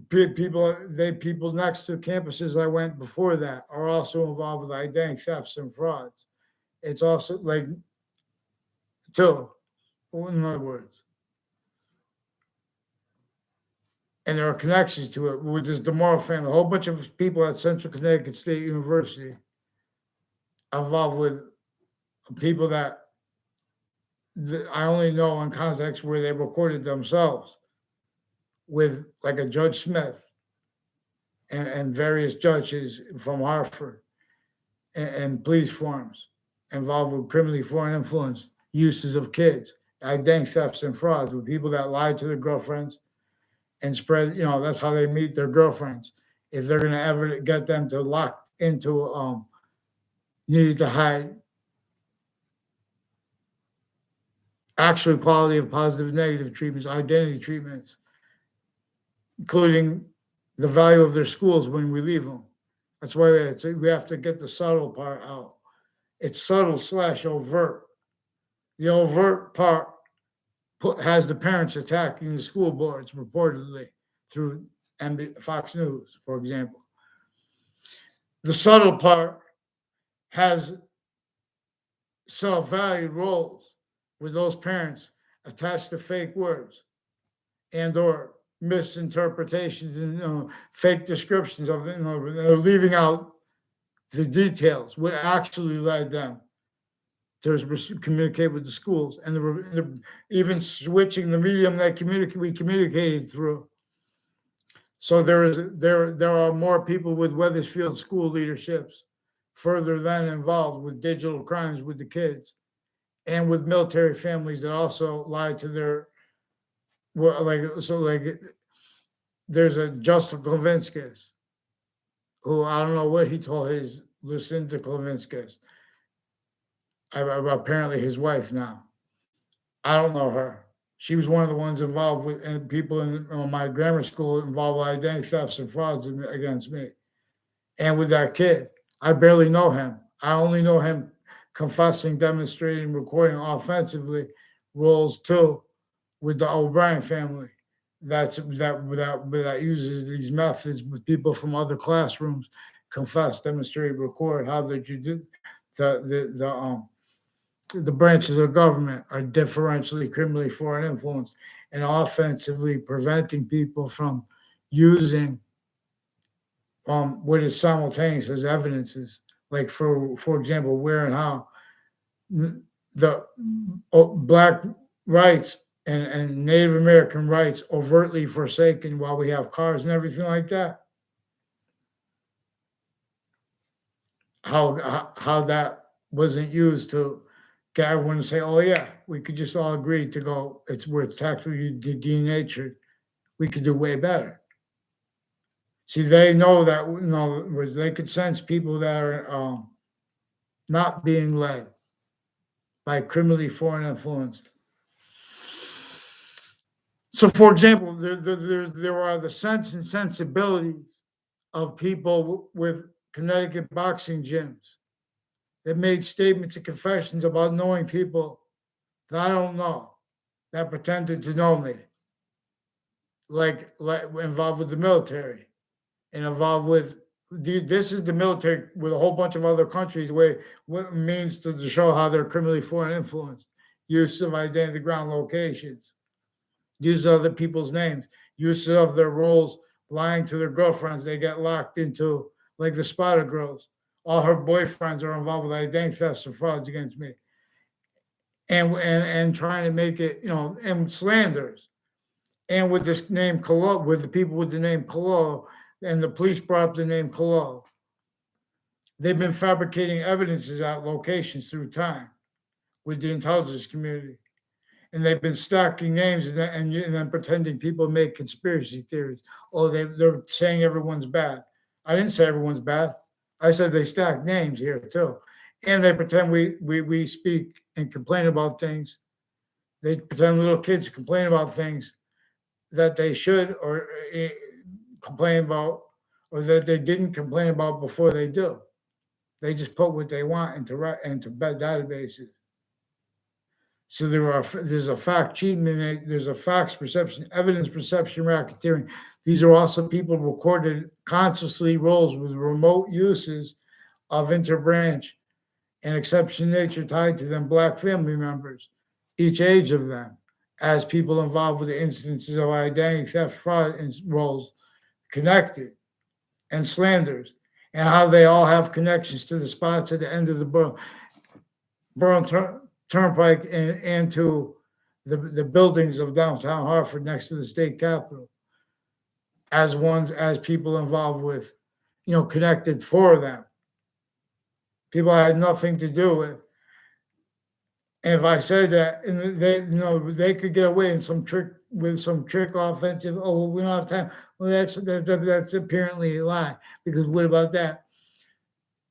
People next to campuses I went before that are also involved with identity thefts and frauds. It's also like, too, in other words. And there are connections to it with this DeMauro family. A whole bunch of people at Central Connecticut State University are involved with people that I only know in context where they recorded themselves with, like, a Judge Smith and various judges from Hartford and police forms involved with criminally foreign influence uses of kids, identity thefts and frauds with people that lied to their girlfriends and spread, that's how they meet their girlfriends. If they're going to ever get them to lock into needing to hide actual equality of positive and negative treatments, identity treatments, including the value of their schools when we leave them. That's why we have to get the subtle part out. It's subtle / overt. The overt part has the parents attacking the school boards reportedly through Fox News, for example. The subtle part has self-valued roles with those parents attached to fake words and or misinterpretations and fake descriptions of it, leaving out the details, what actually led them to communicate with the schools, and even switching the medium that we communicated through. So there are more people with Wethersfield school leaderships further than involved with digital crimes with the kids, and with military families that also lied to their there's a Justin Klavinskis, who I don't know what he told his Lucinda Klavinskis. Apparently his wife now. I don't know her. She was one of the ones involved with, and people in my grammar school involved with identity thefts and frauds against me. And with that kid, I barely know him. I only know him confessing, demonstrating, recording offensively roles too with the O'Brien family. That uses these methods with people from other classrooms, confess, demonstrate, record how the branches of government are differentially criminally foreign influence and offensively preventing people from using what is simultaneous as evidences, like for example, where and how the Black rights and Native American rights overtly forsaken while we have cars and everything like that. How that wasn't used to get everyone to say, oh yeah, we could just all agree to go, we're tactically denatured. We could do way better. See, they know that, they could sense people that are not being led by criminally foreign influenced. So, for example, there are the sense and sensibilities of people with Connecticut boxing gyms that made statements and confessions about knowing people that I don't know, that pretended to know me, like involved with the military and involved with this is the military with a whole bunch of other countries where what it means to show how they're criminally foreign influenced, use of identity ground locations, use of other people's names, use of their roles, lying to their girlfriends. They get locked into, like the Spotter girls. All her boyfriends are involved with identity thefts and frauds against me. And trying to make it, and slanders. And with this name Collusion, with the people with the name Collusion, and the police brought up the name Collusion. They've been fabricating evidences at locations through time with the intelligence community. And they've been stacking names and then pretending people make conspiracy theories. Oh, they're saying everyone's bad. I didn't say everyone's bad. I said they stack names here too. And they pretend we speak and complain about things. They pretend little kids complain about things that they should or complain about or that they didn't complain about before they do. They just put what they want into databases. So there's a fact sheet, there's a facts perception, evidence perception, racketeering. These are also people recorded consciously roles with remote uses of interbranch and exception nature tied to them, Black family members, each age of them, as people involved with the instances of identity theft, fraud, and roles connected, and slanders, and how they all have connections to the spots at the end of the Burn Turnpike and to the buildings of downtown Hartford next to the state capitol, as people involved with, connected for them. People I had nothing to do with. And if I said that, and they could get away in some trick offensive. Oh, well, we don't have time. Well, that's apparently a lie. Because what about that?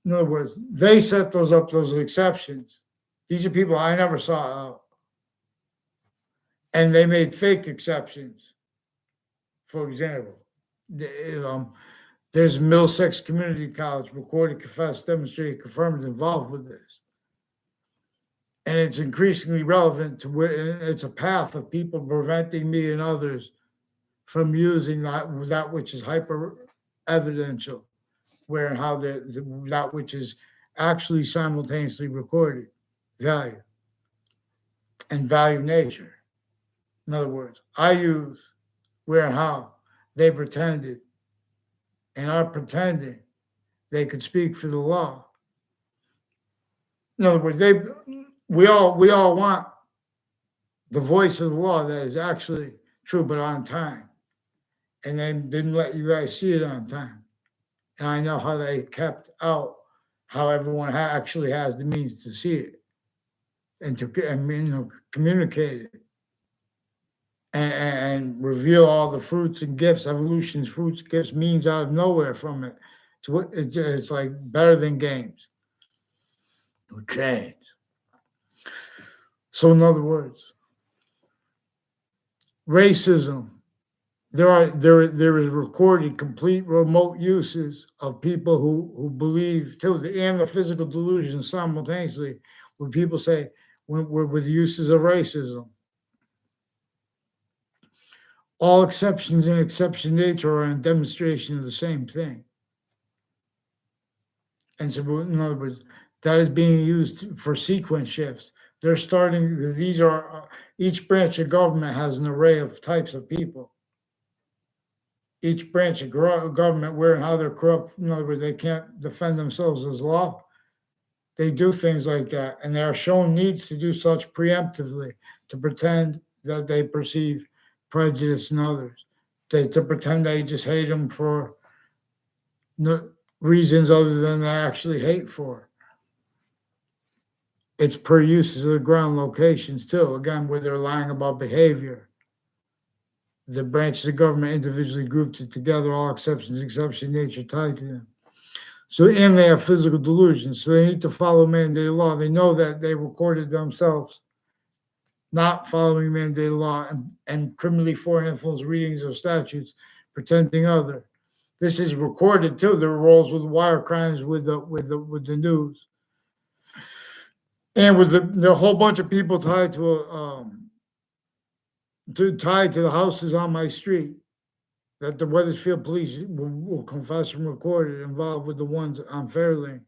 In other words, they set those exceptions. These are people I never saw out. And they made fake exceptions. For example, there's Middlesex Community College, recorded, confessed, demonstrated, confirmed, involved with this. And it's increasingly relevant to it's a path of people preventing me and others from using that which is hyper-evidential, where and how that which is actually simultaneously recorded, value, and value nature. In other words, I use where and how they pretended and are pretending they could speak for the law. In other words, we all want the voice of the law that is actually true, but on time. And they didn't let you guys see it on time. And I know how they kept out how everyone actually has the means to see it and to communicate it and reveal all the fruits and gifts, evolution's fruits, gifts, means out of nowhere from it. It's like better than games. No change. So in other words, racism, there is recorded complete remote uses of people who believe too, and the physical delusions simultaneously, when people say we're with uses of racism. All exceptions and exception nature are a demonstration of the same thing. And so, in other words, that is being used for sequence shifts. They're starting, each branch of government has an array of types of people. Each branch of government, where and how they're corrupt, in other words, they can't defend themselves as law. They do things like that. And they are shown needs to do such preemptively to pretend that they perceive prejudice in others. To pretend they just hate them for no reasons other than they actually hate for. It's per uses of the ground locations too, again, where they're lying about behavior. The branches of government individually grouped it together, all exceptions, exception nature tied to them. So, and they have physical delusions, so they need to follow mandated law. They know that they recorded themselves not following mandated law and criminally foreign influence readings of statutes, pretending other. This is recorded too. There are roles with wire crimes with the news. And with the whole bunch of people tied to the houses on my street that the Wethersfield police will confess and record it, involved with the ones on Fairlane.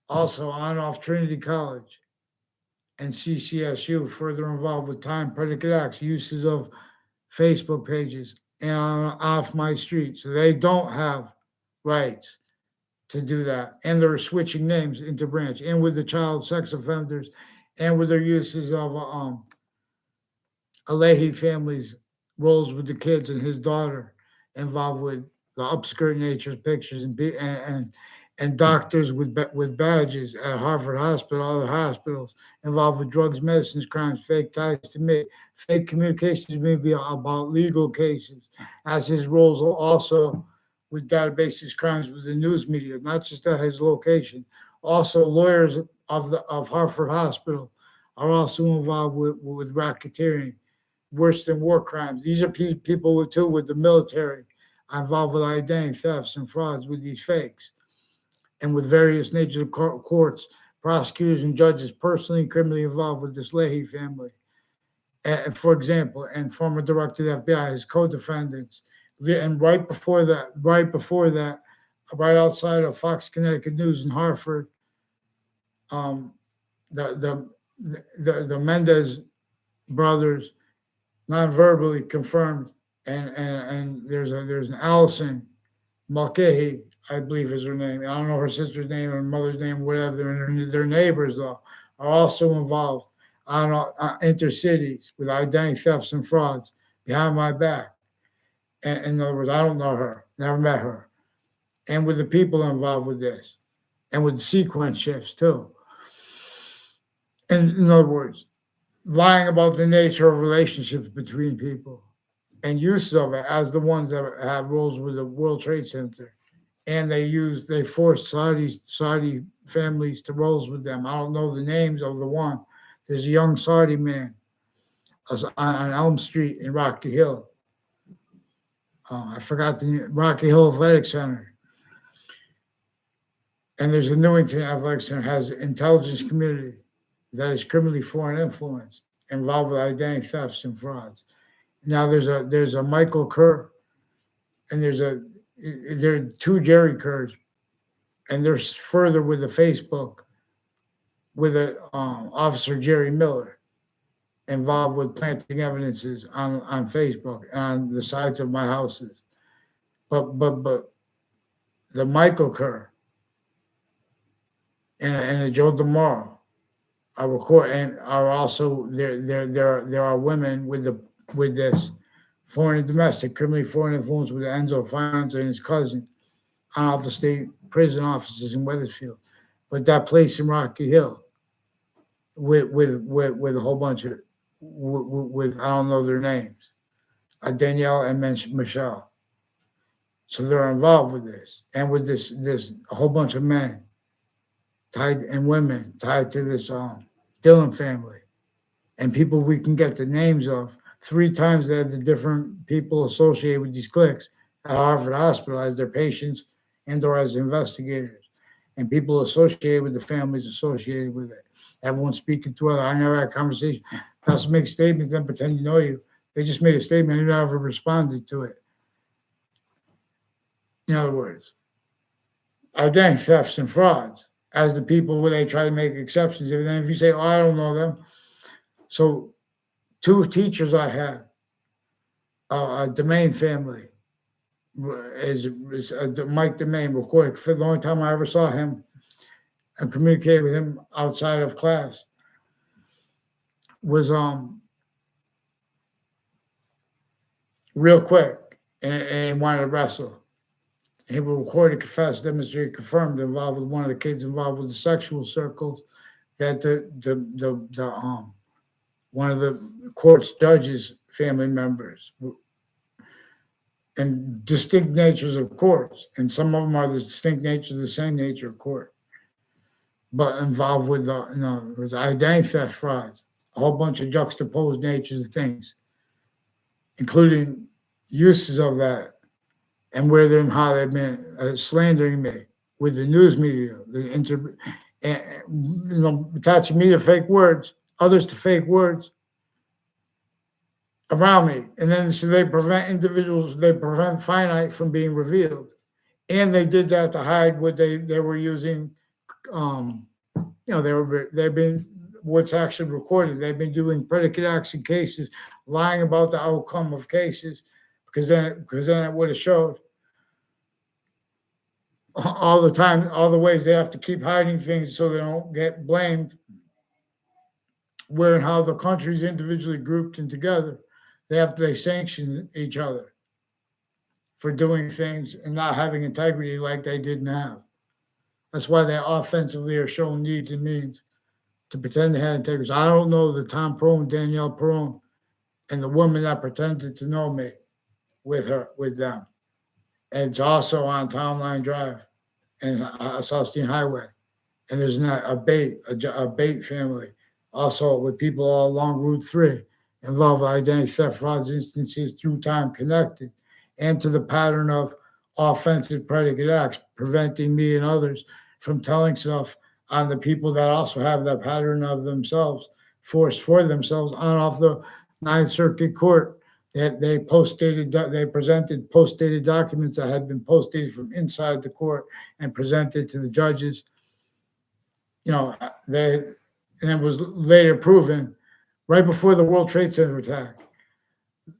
Also on off Trinity College and CCSU, further involved with time, predicate acts, uses of Facebook pages, and on off my street. So they don't have rights to do that. And they're switching names into branch, and with the child sex offenders, and with their uses of Alehi family's roles with the kids and his daughter, involved with the upskirt natures, pictures, and doctors with badges at Harvard Hospital, other hospitals, involved with drugs, medicines, crimes, fake ties to me, fake communications, maybe about legal cases, as his roles also with databases, crimes with the news media, not just at his location. Also, lawyers of Harvard Hospital are also involved with racketeering, worse than war crimes. These are people with the military, involved with identity thefts and frauds with these fakes, and with various natures of courts, prosecutors and judges personally and criminally involved with this Leahy family. For example, and former director of the FBI, his co-defendants, and right outside of Fox Connecticut News in Hartford, um, the Mendez brothers non-verbally confirmed, and there's an Allison Mulcahy, I believe is her name. I don't know her sister's name or mother's name, whatever. And their neighbors though are also involved on intercities with identity thefts and frauds behind my back. And in other words, I don't know her, never met her, and with the people involved with this, and with sequence shifts too. And in other words, lying about the nature of relationships between people and use of it as the ones that have roles with the World Trade Center. And they forced Saudi families to roles with them. I don't know the names of the one. There's a young Saudi man on Elm Street in Rocky Hill. I forgot the name, Rocky Hill Athletic Center. And there's a Newington Athletic Center has an intelligence community that is criminally foreign influence involved with identity thefts and frauds. Now there's a Michael Kerr, and there are two Jerry Kerrs, and there's further with the Facebook with a Officer Jerry Miller involved with planting evidences on Facebook on the sides of my houses. But the Michael Kerr and the Joe DeMauro are record and are also there are women with this foreign and domestic, criminally foreign influence with Enzo Fonza and his cousin on off the state prison offices in Wethersfield. But that place in Rocky Hill with a whole bunch of with I don't know their names, Danielle and Michelle. So they're involved with this, and with this a whole bunch of men tied and women tied to this Dillon family, and people we can get the names of. 3 times they had the different people associated with these cliques at Harvard Hospital as their patients and or as investigators, and people associated with the families associated with it. Everyone speaking to other. I never had a conversation. Doesn't make statements, then pretend you know you. They just made a statement and never responded to it. In other words, identity thefts and frauds as the people where they try to make exceptions. And then if you say, oh, I don't know them. So 2 teachers I had, a Domain family, is Mike Domain recorded. For the only time I ever saw him and communicated with him outside of class was real quick, and he wanted to wrestle. He would record, confess, demonstrate, confirmed, involved with one of the kids involved with the sexual circles that the one of the court's judges' family members, and distinct natures of courts, and some of them are the distinct nature, the same nature of court, but involved with with identity theft frauds, a whole bunch of juxtaposed natures of things, including uses of that, and where they're and how they've been slandering me with the news media, attaching me to fake words, others to fake words around me. And then so they prevent finite from being revealed. And they did that to hide what they were using. They've been what's actually recorded. They've been doing predicate acts in cases, lying about the outcome of cases, because then it would have showed all the time, all the ways they have to keep hiding things so they don't get blamed. Where and how the countries individually grouped and together, they sanction each other for doing things and not having integrity like they didn't have. That's why they offensively are showing needs and means to pretend they had integrity. I don't know the Tom Perone, Danielle Perone, and the woman that pretended to know me with them. And it's also on Town Line Drive and Southstein Highway. And there's not a bait family, also with people all along Route 3, involved with identity theft frauds instances through time connected. and to the pattern of offensive predicate acts, preventing me and others from telling stuff on the people that also have that pattern of themselves, force for themselves on off the Ninth Circuit Court. They presented post-dated documents that had been post-dated from inside the court and presented to the judges. And it was later proven right before the World Trade Center attack.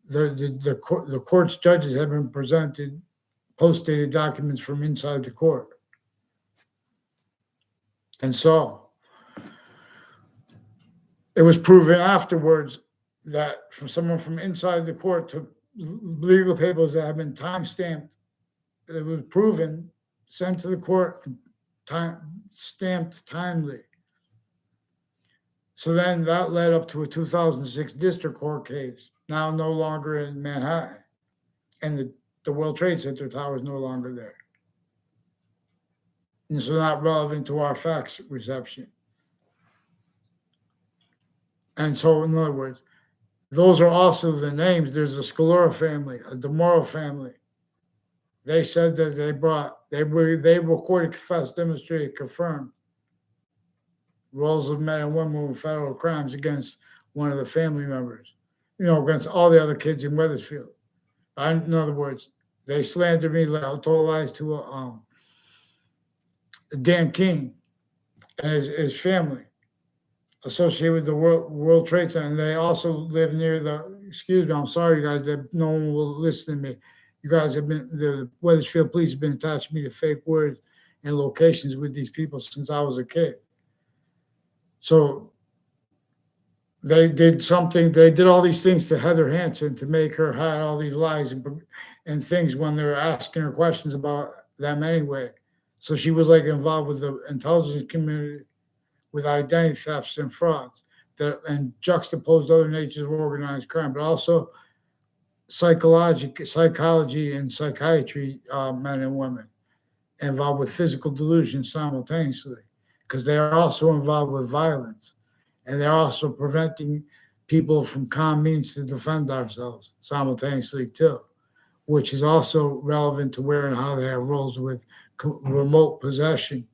The court's judges had been presented post-dated documents from inside the court. And so it was proven afterwards that from someone from inside the court took legal papers that have been time-stamped. It was proven, sent to the court, stamped timely. So then that led up to a 2006 district court case, now no longer in Manhattan. And the World Trade Center tower is no longer there. And so not relevant to our facts reception. And so, in other words, those are also the names. There's a Scalora family, a DeMoro family. They said that they recorded, confessed, demonstrated, confirmed roles of men and women with federal crimes against one of the family members, against all the other kids in Wethersfield. In other words, they slandered me, told lies to Dan King and his family associated with the World Trade Center. And they also live near I'm sorry, you guys, that no one will listen to me. You guys the Wethersfield police have been attaching me to fake words and locations with these people since I was a kid. So they did all these things to Heather Hansen to make her hide all these lies and things when they were asking her questions about them anyway. So she was involved with the intelligence community, with identity thefts and frauds, and juxtaposed other natures of organized crime, but also psychology and psychiatry men and women involved with physical delusions simultaneously, because they are also involved with violence, and they're also preventing people from calm means to defend ourselves simultaneously too, which is also relevant to where and how they have roles with remote possession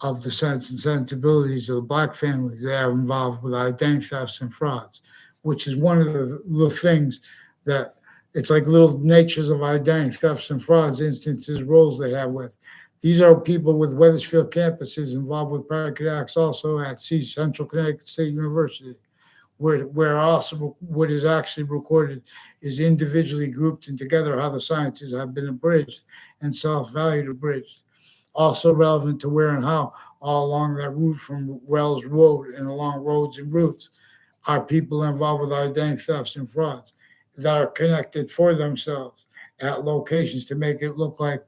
of the sense and sensibilities of the Black families. They are involved with identity thefts and frauds, which is one of the little things that it's like little natures of identity thefts and frauds, instances, roles they have with. These are people with Wethersfield campuses involved with predicate acts also at Central Connecticut State University, where also what is actually recorded is individually grouped and together how the sciences have been abridged and self-valued abridged. Also relevant to where and how all along that route from Wells Road and along roads and routes are people involved with identity thefts and frauds that are connected for themselves at locations to make it look like,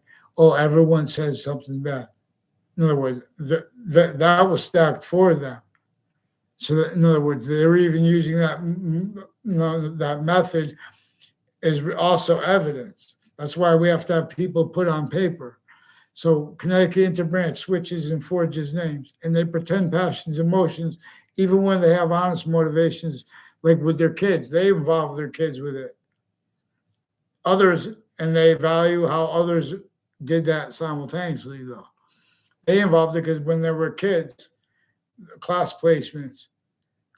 everyone says something bad. In other words, that was stacked for them. So that, in other words, they're even using that, that method is also evidence. That's why we have to have people put on paper. So Connecticut Interbranch switches and forges names, and they pretend passions, emotions, even when they have honest motivations, like with their kids. They involve their kids with it. Others, and they value how others did that simultaneously, though. They involved it because when they were kids, class placements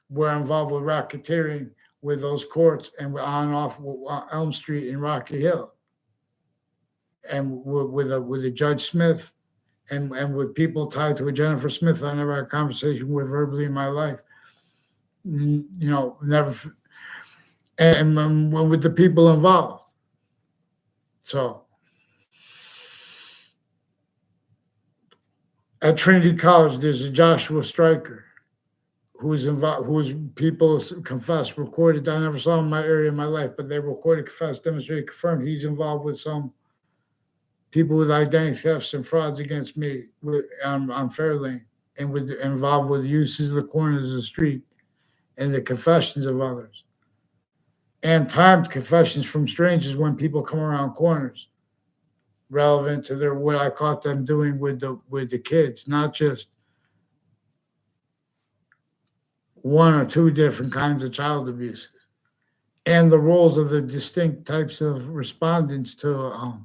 were involved with racketeering with those courts and on off Elm Street in Rocky Hill. And with a Judge Smith and with people tied to a Jennifer Smith I never had a conversation with verbally in my life. Never. And with the people involved. So at Trinity College, there's a Joshua Stryker who's involved, whose people confessed, recorded. I never saw him in my area in my life, but they recorded, confessed, demonstrated, confirmed he's involved with some people with identity thefts and frauds against me on Fairlane, and involved with uses of the corners of the street and the confessions of others, and timed confessions from strangers when people come around corners, relevant to what I caught them doing with the kids, not just one or two different kinds of child abuse. and the roles of the distinct types of respondents to,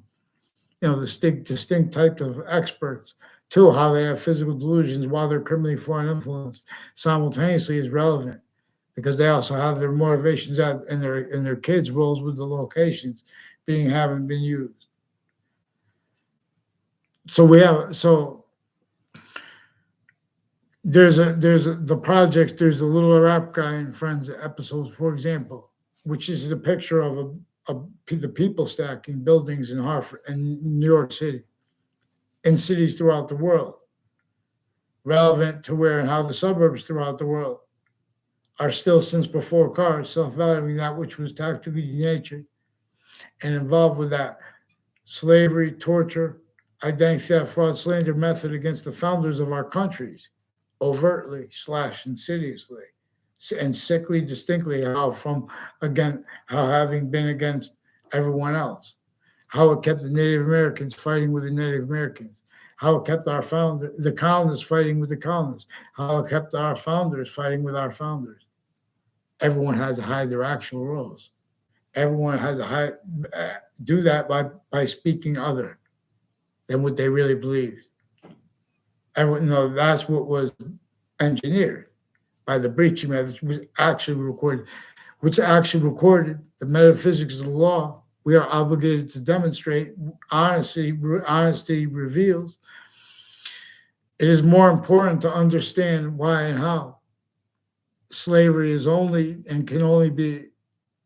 the distinct types of experts to how they have physical delusions while they're criminally foreign influenced simultaneously is relevant, because they also have their motivations out in their kids' roles with the locations haven't been used. So there's the project. There's a little rap guy in Friends episodes, for example, which is the picture of the people stacking buildings in Hartford and New York City, in cities throughout the world, relevant to where and how the suburbs throughout the world are still, since before cars, self-valuing that which was tactically denatured and involved with that slavery, torture, identity theft, fraud, slander method against the founders of our countries, overtly / insidiously and sickly distinctly, how having been against everyone else, how it kept the Native Americans fighting with the Native Americans, how it kept the colonists fighting with the colonists, how it kept our founders fighting with our founders. Everyone had to hide their actual roles. Everyone had to do that by speaking other than what they really believed. And that's what was engineered by the breaching method, which actually recorded the metaphysics of the law. We are obligated to demonstrate honesty. Honesty reveals. It is more important to understand why and how slavery is only and can only be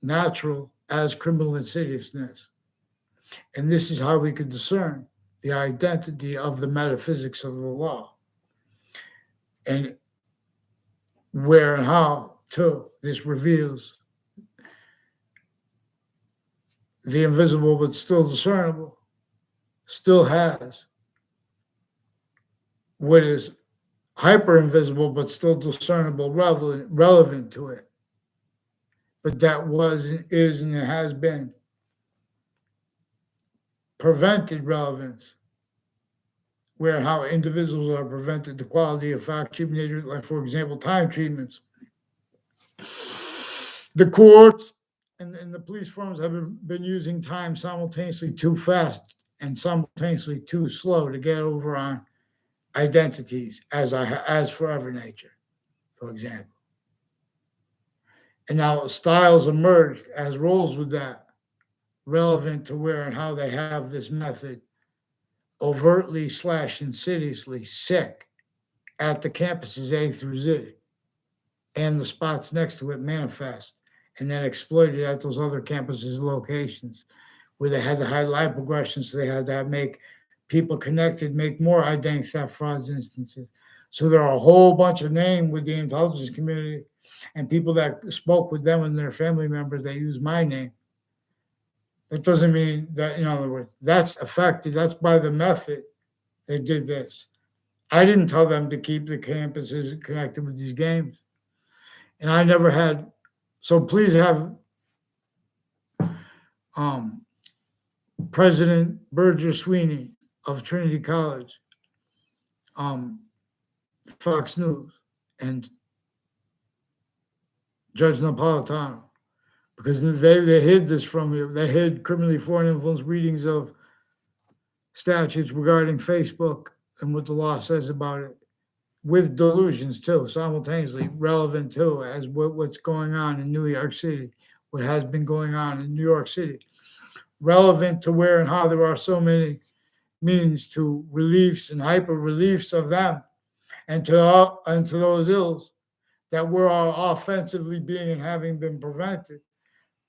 natural as criminal insidiousness. And this is how we could discern the identity of the metaphysics of the law. And where and how, too, this reveals the invisible but still discernible, still has what is hyper-invisible but still discernible, relevant to it. But that was, and is, and it has been prevented relevance, where how individuals are prevented the quality of fact treatment, like, for example, time treatments. The courts and the police firms have been using time simultaneously too fast and simultaneously too slow to get over on identities as forever nature, for example. And now styles emerged as roles with that, relevant to where and how they have this method overtly / insidiously sick at the campuses A through Z and the spots next to it manifest, and then exploited at those other campuses locations where they had to hide line progressions. So they had to make people connected, make more identity theft frauds instances. So there are a whole bunch of names with the intelligence community and people that spoke with them and their family members. They use my name. That doesn't mean that, in other words, that's affected. That's by the method they did this. I didn't tell them to keep the campuses connected with these games. And I never had, so please have President Berger Sweeney of Trinity College, Fox News, and Judge Napolitano, because they hid this from you. They hid criminally foreign influence readings of statutes regarding Facebook and what the law says about it, with delusions too, simultaneously relevant too, as what's going on in New York City, what has been going on in New York City, relevant to where and how there are so many means to reliefs and hyper reliefs of them, and to those ills that we're all offensively being and having been prevented,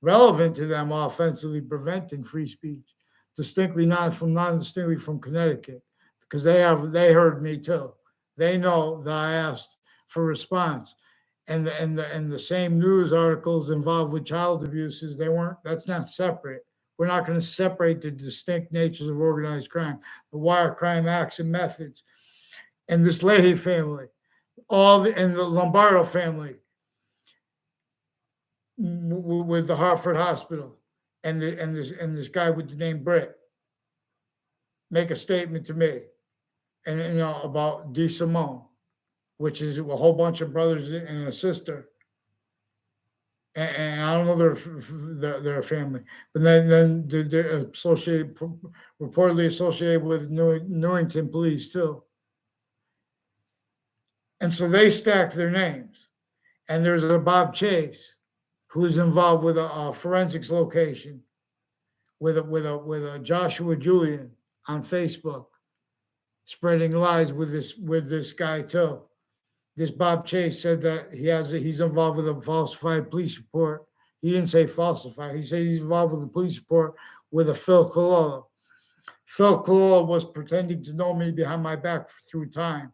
relevant to them offensively preventing free speech, non-distinctly from Connecticut, because they heard me too. They know that I asked for response, and the same news articles involved with child abuses. That's not separate. We're not going to separate the distinct natures of organized crime, the wire crime acts and methods, and this Leahy family, and the Lombardo family with the Hartford Hospital, and this guy with the name Britt make a statement to me, and about D. Simone, which is a whole bunch of brothers and a sister and I don't know their family, but then they're associated, reportedly associated with Newington police too. And so they stacked their names. And there's a Bob Chase who's involved with a forensics location with a Joshua Julian on Facebook, spreading lies with this guy too. This Bob Chase said that he's involved with a falsified police report. He didn't say falsified. He said he's involved with a police report with a Phil Cololo. Phil Cololo was pretending to know me behind my back through time,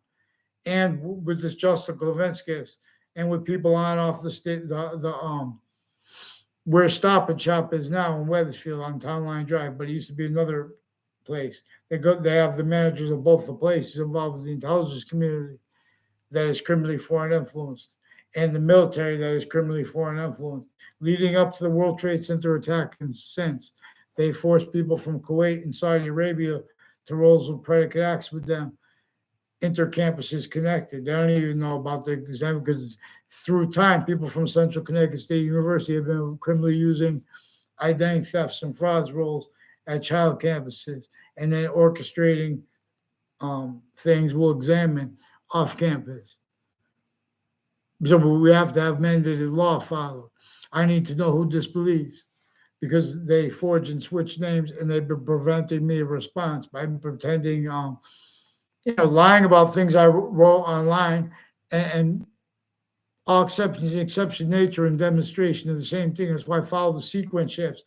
and with this Justin Klavinskis, and with people on and off the state, where Stop and Shop is now in Weathersfield on Town Line Drive, but it used to be another place. They have the managers of both the places involved with the intelligence community that is criminally foreign influenced, and the military that is criminally foreign influenced. Leading up to the World Trade Center attack and since, they forced people from Kuwait and Saudi Arabia to roles with predicate acts with them. Intercampuses connected. They don't even know about the exam because through time, people from Central Connecticut State University have been criminally using identity thefts and frauds roles at child campuses, and then orchestrating things we'll examine off campus. So we have to have mandated law followed. I need to know who disbelieves because they forge and switch names, and they've been preventing me a response by pretending, lying about things I wrote online, and all exception nature and demonstration are the same thing. That's why I follow the sequence shifts,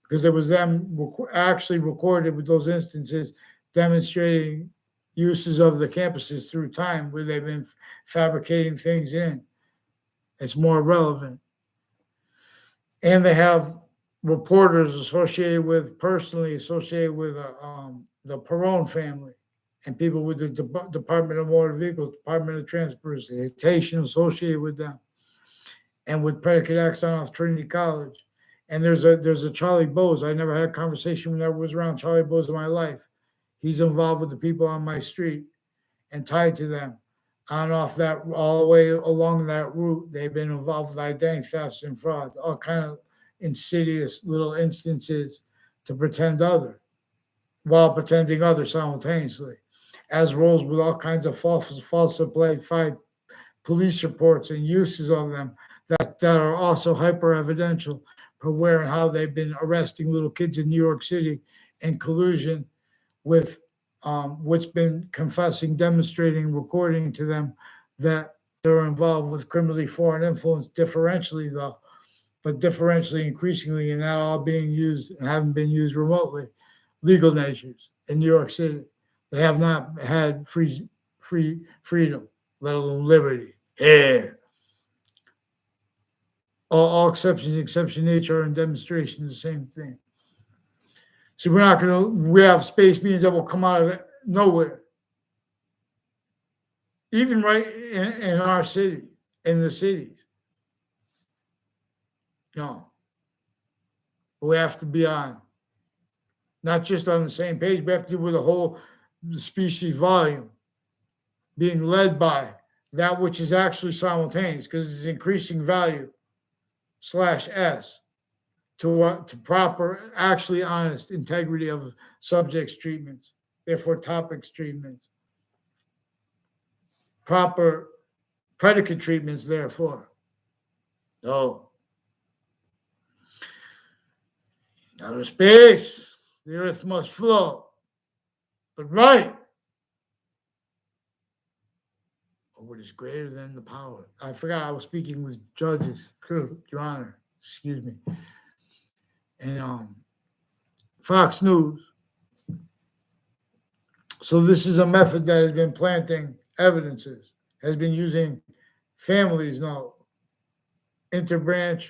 because it was them actually recorded with those instances demonstrating uses of the campuses through time where they've been fabricating things in. It's more relevant. And they have reporters personally associated with the Perone family, and people with the Department of Motor Vehicles, Department of Transportation associated with them, and with predicate acts on off Trinity College. And there's a Charlie Bose. I never had a conversation when I was around Charlie Bose in my life. He's involved with the people on my street and tied to them. On off that, all the way along that route, they've been involved with identity thefts and fraud, all kind of insidious little instances to pretend other, while pretending other simultaneously, as roles with all kinds of falsified police reports and uses of them that are also hyper-evidential for where and how they've been arresting little kids in New York City in collusion with what's been confessing, demonstrating, recording to them that they're involved with criminally foreign influence differentially, though, but differentially increasingly, and not all being used and haven't been used remotely. Legal natures in New York City. They have not had freedom, let alone liberty. Here. All exception nature and demonstration is the same thing. So we have space beings that will come out of nowhere. Even right in our city, in the cities. We have to be not just on the same page, we have to do with the whole species volume being led by that which is actually simultaneous, because it's increasing value /S to proper, actually honest integrity of subjects treatments, therefore topics treatments, proper predicate treatments, therefore. No. Outer space, the earth must flow, but right. Or what is greater than the power. I forgot I was speaking with judges, Your Honor, excuse me. And Fox News. So this is a method that has been planting evidences, has been using families now, interbranch,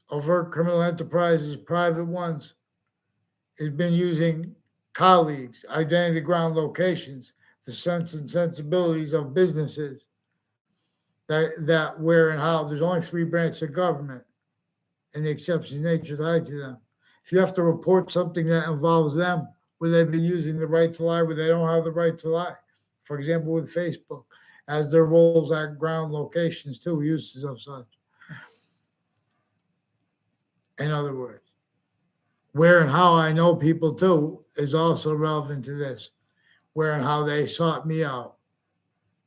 overt criminal enterprises, private ones. It's been using colleagues, identity ground locations, the sense and sensibilities of businesses, that where and how. There's only 3 branches of government, and the exception nature tied to them. If you have to report something that involves them, where they've been using the right to lie, where they don't have the right to lie, for example, with Facebook, as their roles at ground locations too, uses of such. In other words, where and how I know people too is also relevant to this. Where and how they sought me out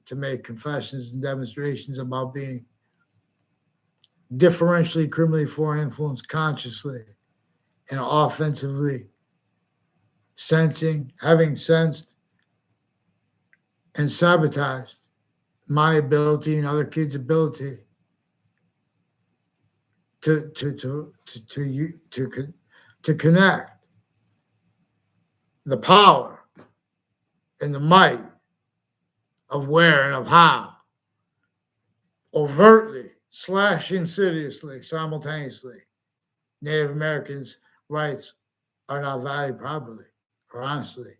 to make confessions and demonstrations about being differentially criminally foreign influenced consciously and offensively having sensed and sabotaged my ability and other kids' ability to connect the power and the might of where and of how, overtly / insidiously, simultaneously, Native Americans' rights are not valued properly or honestly,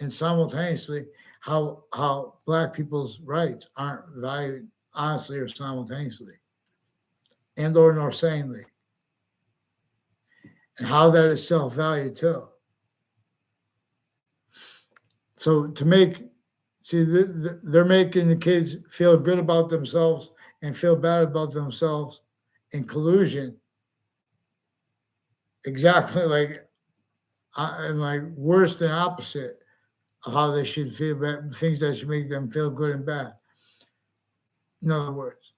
and simultaneously how Black people's rights aren't valued honestly or simultaneously, and or nor sanely, and how that is self-valued too. So they're making the kids feel good about themselves and feel bad about themselves in collusion, exactly like worse than opposite of how they should feel bad, things that should make them feel good and bad. In other words,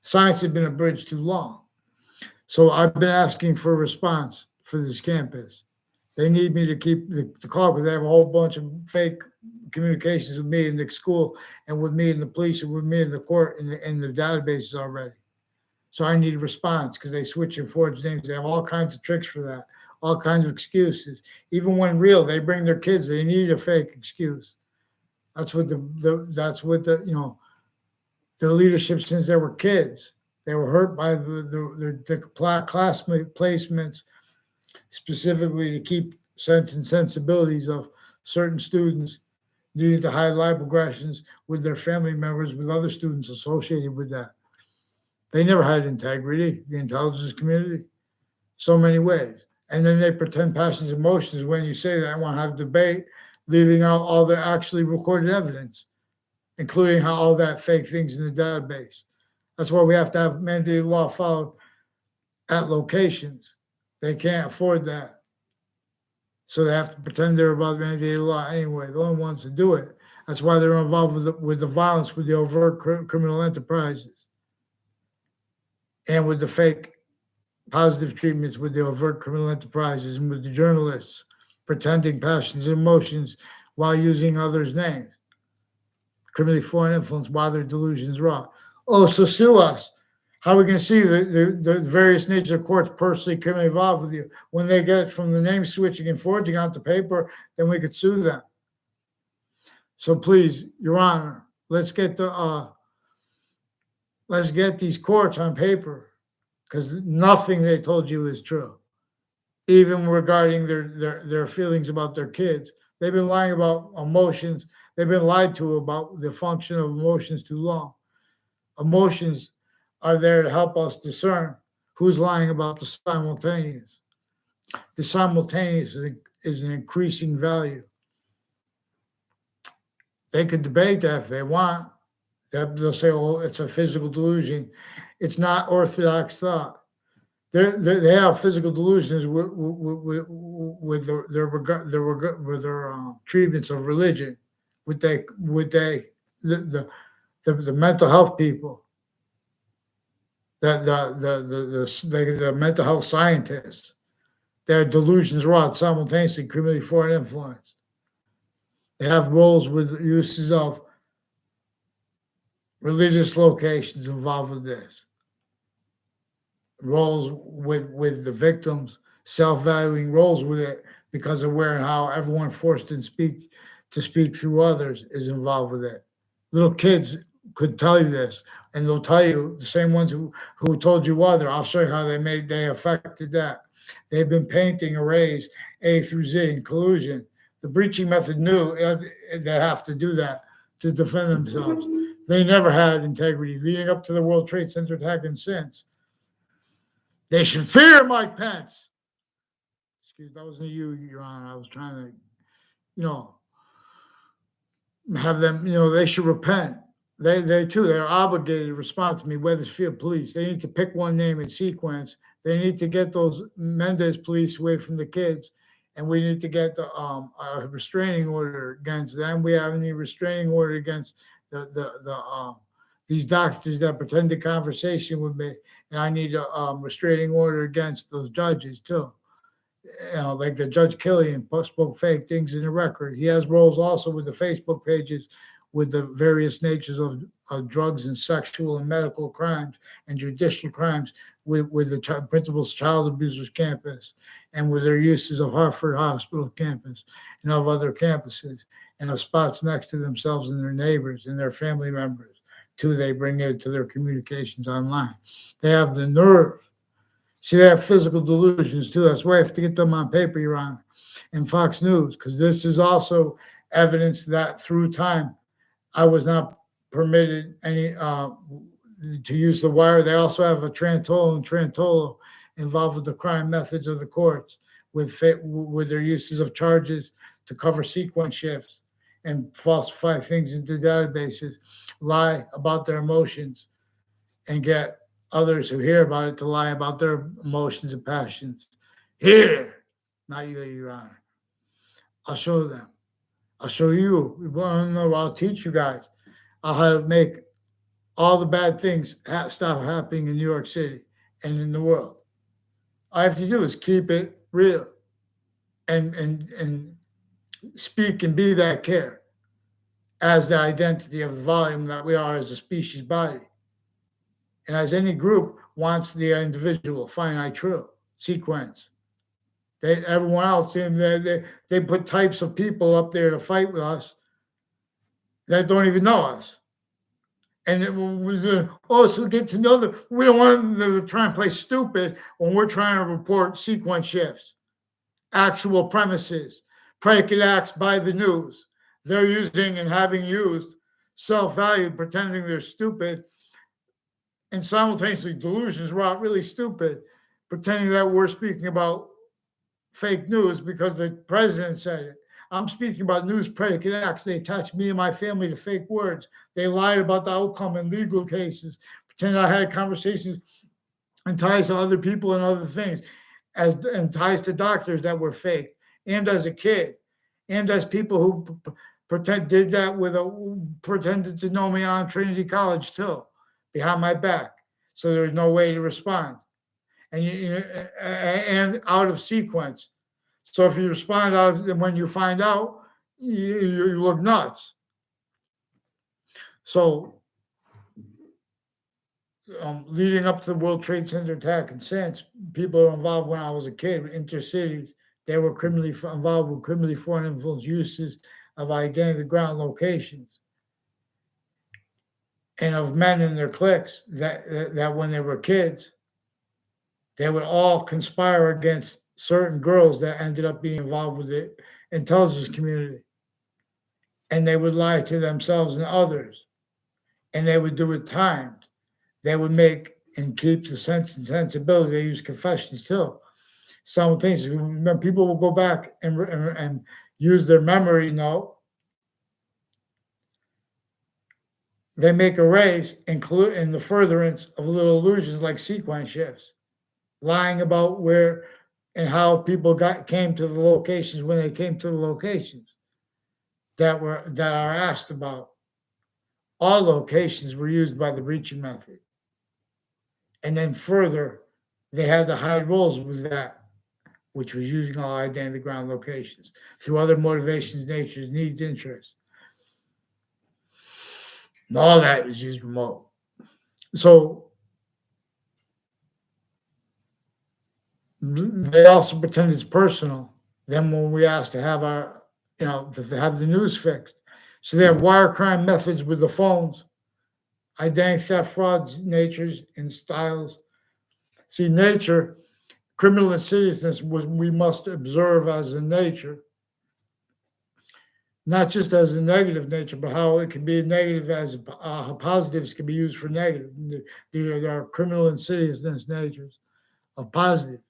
science has been abridged too long. So I've been asking for a response for this campus. They need me to keep the call because they have a whole bunch of fake communications with me in the school and with me in the police and with me in the court in the databases already. So I need a response because they switch and forge names. They have all kinds of tricks for that, all kinds of excuses. Even when real, they bring their kids. They need a fake excuse. That's what the leadership since they were kids. They were hurt by the classmate placements, specifically to keep sense and sensibilities of certain students needing to hide live aggressions with their family members, with other students associated with that. They never had integrity, the intelligence community, so many ways. And then they pretend passions and emotions when you say that I want to have debate, leaving out all the actually recorded evidence, including how all that fake things in the database. That's why we have to have mandated law followed at locations. They can't afford that. So they have to pretend they're about mandated law anyway. The only ones to do it. That's why they're involved with the violence, with the overt criminal enterprises, and with the fake positive treatments with the overt criminal enterprises and with the journalists pretending passions and emotions while using others' names. Criminally foreign influence while their delusions wrought. Oh, so sue us. How are we going to see the various natures of courts personally criminally involved with you? When they get from the name switching and forging onto paper, then we could sue them. So please, Your Honor, let's get these courts on paper, because nothing they told you is true, even regarding their feelings about their kids. They've been lying about emotions. They've been lied to about the function of emotions too long. Emotions are there to help us discern who's lying about the simultaneous. The simultaneous is an increasing value. They could debate that if they want. They'll say, "Oh, it's a physical delusion." It's not orthodox thought. They have physical delusions with their treatments of religion, with the mental health people, the mental health scientists. Their delusions wrought simultaneously, criminally foreign influence. They have roles with uses of religious locations involved with this. Roles with the victims, self-valuing roles with it because of where and how everyone forced to speak through others is involved with it. Little kids could tell you this, and they'll tell you, the same ones who told you other. I'll show you how they affected that. They've been painting arrays A through Z in collusion. The breaching method knew they have to do that to defend themselves. They never had integrity leading up to the World Trade Center attack and since. They should fear Mike Pence. Excuse me, that wasn't you, Your Honor. I was trying to, have them, they should repent they're obligated to respond to me, Weathersfield Police. They need to pick one name in sequence. They need to get those Mendez police away from the kids. And we need to get a restraining order against them. We have any restraining order against these doctors that pretended conversation with me. And I need a restraining order against those judges too. Like the Judge Killian spoke fake things in the record. He has roles also with the Facebook pages with the various natures of drugs and sexual and medical crimes and judicial crimes with the Principal's Child Abusers Campus and with their uses of Hartford Hospital campus and of other campuses and of spots next to themselves and their neighbors and their family members too. They bring it to their communications online. They have the nerve. See, they have physical delusions too. That's why I have to get them on paper, Your Honor, and Fox News, because this is also evidence that through time I was not permitted any to use the wire. They also have a Trantolo and Trantolo involved with the crime methods of the courts with their uses of charges to cover sequence shifts and falsify things into databases, lie about their emotions, and get others who hear about it to lie about their emotions and passions. Here, not you, Your Honor. I'll show them. I'll show you. You want to know? I'll teach you guys. I'll how to make all the bad things stop happening in New York City and in the world. All I have to do is keep it real and speak and be that care as the identity of the volume that we are as a species body. And as any group wants the individual, finite true sequence. Everyone else, they put types of people up there to fight with us that don't even know us. And so we get to know them. We don't want them to try and play stupid when we're trying to report sequence shifts, actual premises, predicate acts by the news. They're using and having used self-value, pretending they're stupid, and simultaneously delusions, wrought, really stupid, pretending that we're speaking about fake news because the president said it. I'm speaking about news predicate acts. They attached me and my family to fake words. They lied about the outcome in legal cases, pretending I had conversations and ties to other people and other things, and ties to doctors that were fake, and as a kid, and as people who did that pretended to know me on Trinity College too, behind my back, so there was no way to respond, and out of sequence. So if you respond out of, when you find out, you look nuts. So leading up to the World Trade Center attack and since, people were involved when I was a kid with intercities. They were criminally involved with criminally foreign influence uses of identity ground locations and of men in their cliques that when they were kids, they would all conspire against certain girls that ended up being involved with the intelligence community. And they would lie to themselves and others. And they would do it timed. They would make and keep the sense and sensibility. They use confessions too. Simultaneously, when people will go back and use their memory note, they make arrays include in the furtherance of little illusions like sequence shifts, lying about where and how people came to the locations when they came to the locations that are asked about. All locations were used by the breaching method. And then further, they had to hide roles with that, which was using all identity ground locations through other motivations, natures, needs, interests. And all that is used remote. So they also pretend it's personal. Then when we ask to have to have the news fixed. So they have wire crime methods with the phones, identity theft, frauds, natures, and styles. See, nature, criminal insidiousness we must observe as a nature, not just as a negative nature, but how it can be negative as how positives can be used for negative. There are criminal insidiousness natures of positive,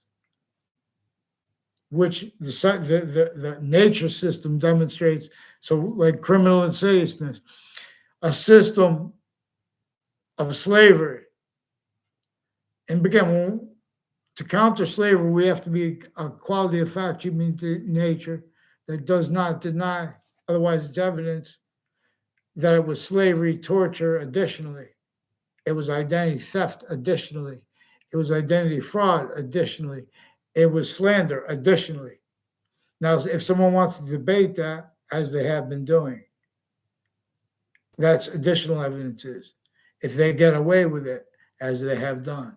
which the nature system demonstrates. So like criminal insidiousness, a system of slavery. And again, to counter slavery, we have to be a quality of fact human nature that does not deny, otherwise it's evidence, that it was slavery, torture additionally. It was identity theft additionally. It was identity fraud additionally. It was slander additionally. Now, if someone wants to debate that, as they have been doing, that's additional evidences. If they get away with it, as they have done,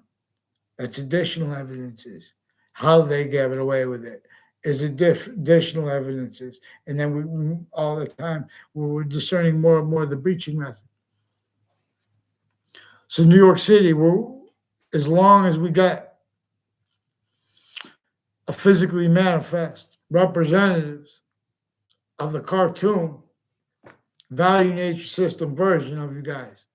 that's additional evidences. How they get away with it is additional evidences. And then we all the time, we're discerning more and more the breaching method. So New York City, as long as we got a physically manifest representatives of the cartoon value nature system version of you guys,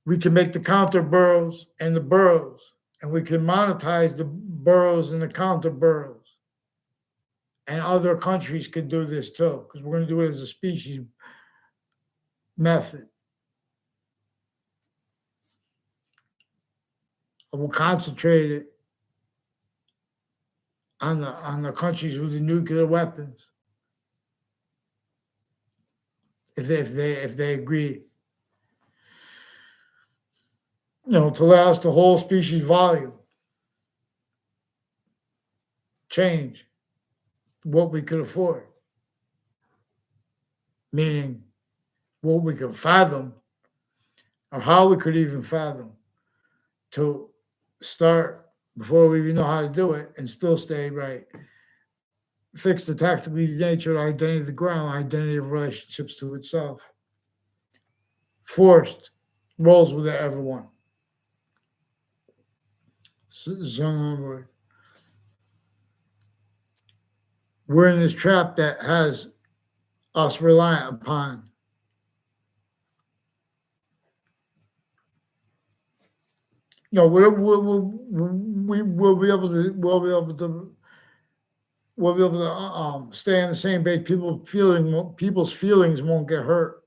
we can make the counter boroughs and the boroughs, and we can monetize the boroughs and the counter boroughs. And other countries could do this too, because we're going to do it as a species method. We'll concentrate it on the countries with the nuclear weapons, if they agree, to allow us the whole species volume change what we could afford, meaning what we could fathom, or how we could even fathom to start before we even know how to do it and still stay right. Fix the tactical nature, identity of the ground, identity of relationships to itself. Forced roles with everyone. So we're in this trap that has us reliant upon we'll be able to stay on the same page. People's feelings won't get hurt.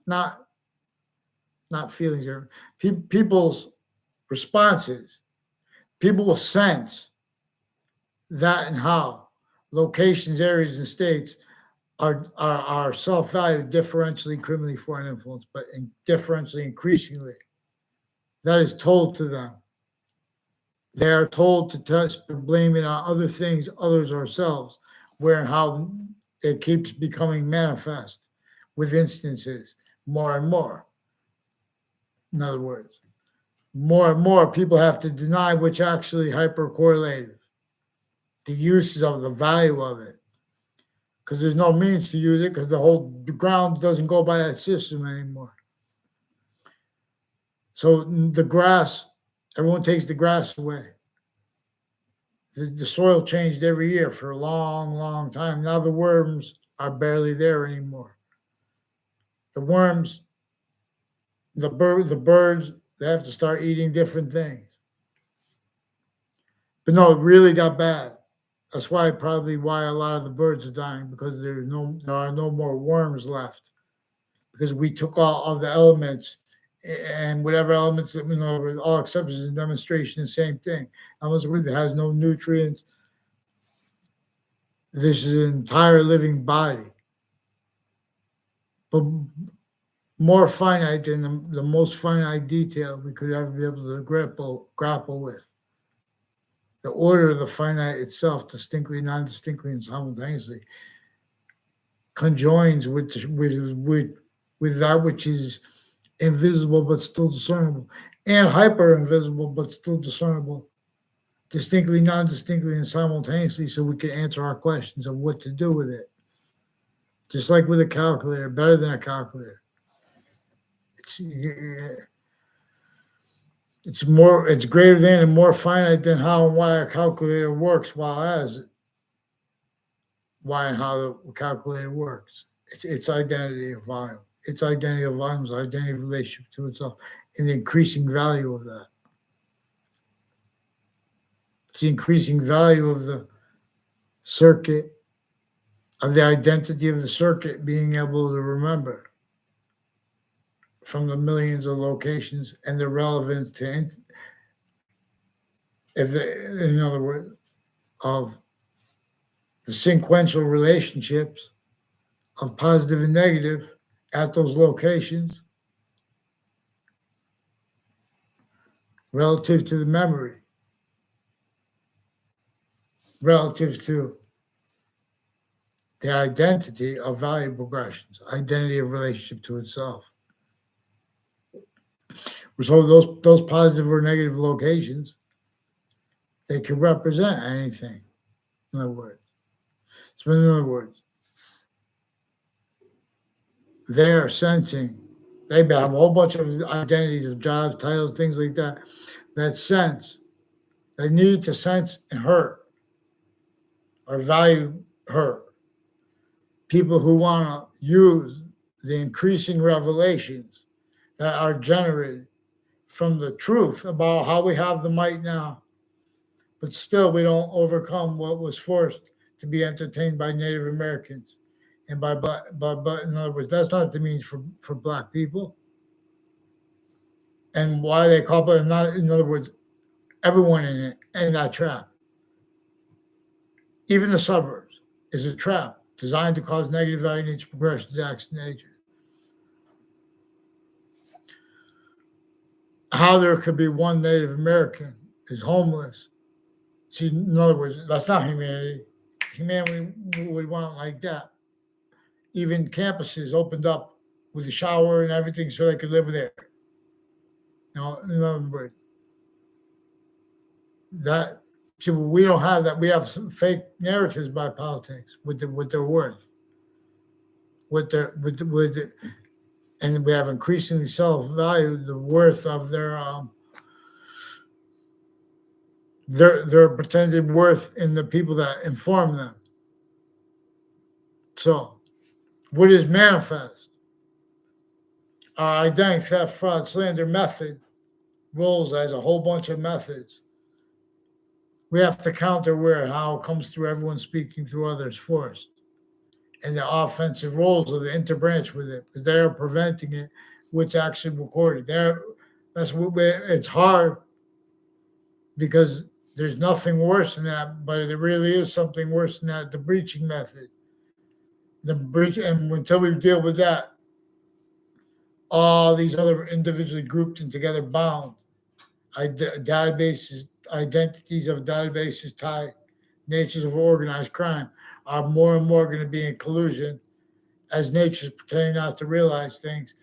Not feelings, people's responses. People will sense that and how locations, areas, and states are self-valued differentially, criminally foreign influence, but differentially, increasingly. That is told to them. They are told to blame it on other things, others, ourselves, where and how it keeps becoming manifest with instances more and more. In other words, more and more people have to deny which actually hyper-correlated, the uses of the value of it, because there's no means to use it because the ground doesn't go by that system anymore. So the grass, everyone takes the grass away. The soil changed every year for a long, long time. Now the worms are barely there anymore. The worms, the birds, they have to start eating different things. But no, it really got bad. That's why a lot of the birds are dying, because there are no more worms left, because we took all the elements, and whatever elements that we know, all acceptance and demonstration, the same thing. Unless it has no nutrients. This is an entire living body, but more finite than the most finite detail we could ever be able to grapple with. The order of the finite itself, distinctly, non-distinctly, and simultaneously, conjoins with that which is invisible but still discernible, and hyper-invisible but still discernible, distinctly, non-distinctly, and simultaneously, so we can answer our questions of what to do with it. Just like with a calculator, better than a calculator. It's greater than and more finite than how and why a calculator works, why and how the calculator works. It's identity of volume. Its identity of volume is identity of relationship to itself, and the increasing value of that. It's the increasing value of the circuit, of the identity of the circuit being able to remember. from the millions of locations and the relevance to, in other words, of the sequential relationships of positive and negative at those locations relative to the memory, relative to the identity of value progressions, identity of relationship to itself. So those positive or negative locations, they can represent anything. In other words, they're sensing. They have a whole bunch of identities of jobs, titles, things like that. That sense, they need to sense and hurt or value hurt. People who want to use the increasing revelations that are generated from the truth about how we have the might now, but still we don't overcome what was forced to be entertained by Native Americans. And by in other words, that's not the means for Black people. And why they call it not, in other words, everyone in that trap. Even the suburbs is a trap designed to cause negative value nature progressions, acts in nature. How there could be one Native American is homeless. See, in other words, that's not humanity. Humanity would want like that. Even campuses opened up with a shower and everything so they could live there. Now, in other words, we don't have that. We have some fake narratives by politics with their worth, and we have increasingly self-value the worth of their pretended worth in the people that inform them. So, what is manifest? Our identity theft, fraud, slander method rolls as a whole bunch of methods. We have to counter how it comes through everyone speaking through others first, and the offensive roles of the interbranch with it, because they are preventing it, which actually recorded. It's hard because there's nothing worse than that, but there really is something worse than that, the breaching method. And until we deal with that, all these other individually grouped and together bound databases, identities of databases, tied natures of organized crime are more and more going to be in collusion, as natures pretending not to realize things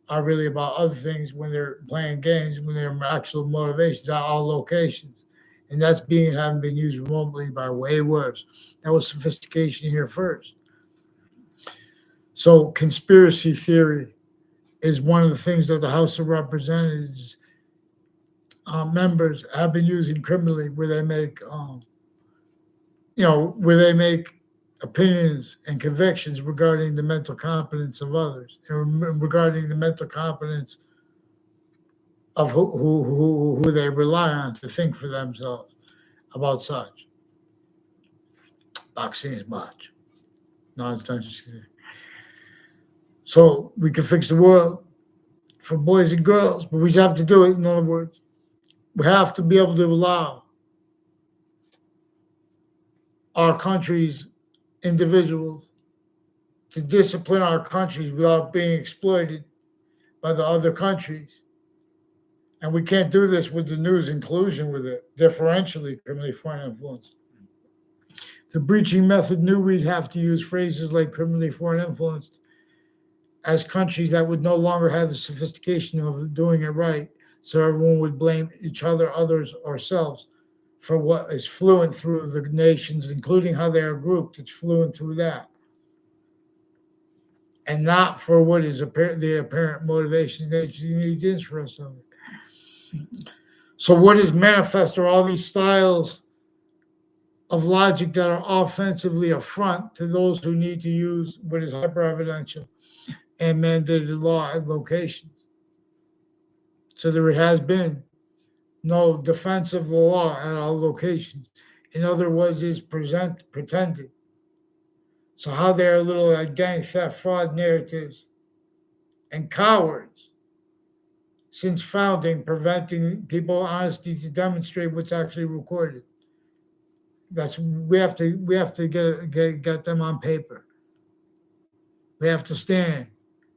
are really about other things when they're playing games, when their actual motivations are all locations. And that's having been used remotely by way worse. That was sophistication here first. So conspiracy theory is one of the things that the House of Representatives members have been using criminally, where they make, opinions and convictions regarding the mental competence of others and regarding the mental competence of who they rely on to think for themselves about such. Boxing is much. So we can fix the world for boys and girls, but we have to do it. In other words, we have to be able to allow our country's individuals to discipline our countries without being exploited by the other countries. And we can't do this with the news and collusion with it, differentially criminally foreign influence. The breaching method knew we'd have to use phrases like criminally foreign influenced as countries that would no longer have the sophistication of doing it right, so everyone would blame each other, others, ourselves for what is fluent through the nations, including how they are grouped. It's fluent through that. And not for what is the apparent motivation that you need for us of it. So what is manifest are all these styles of logic that are offensively affront to those who need to use what is hyper-evidential and mandated law at locations. So there has been no defense of the law at all locations. In other words, is pretended. So how they are little identity theft, fraud narratives, and cowards since founding, preventing people honesty to demonstrate what's actually recorded. We have to get them on paper. We have to stand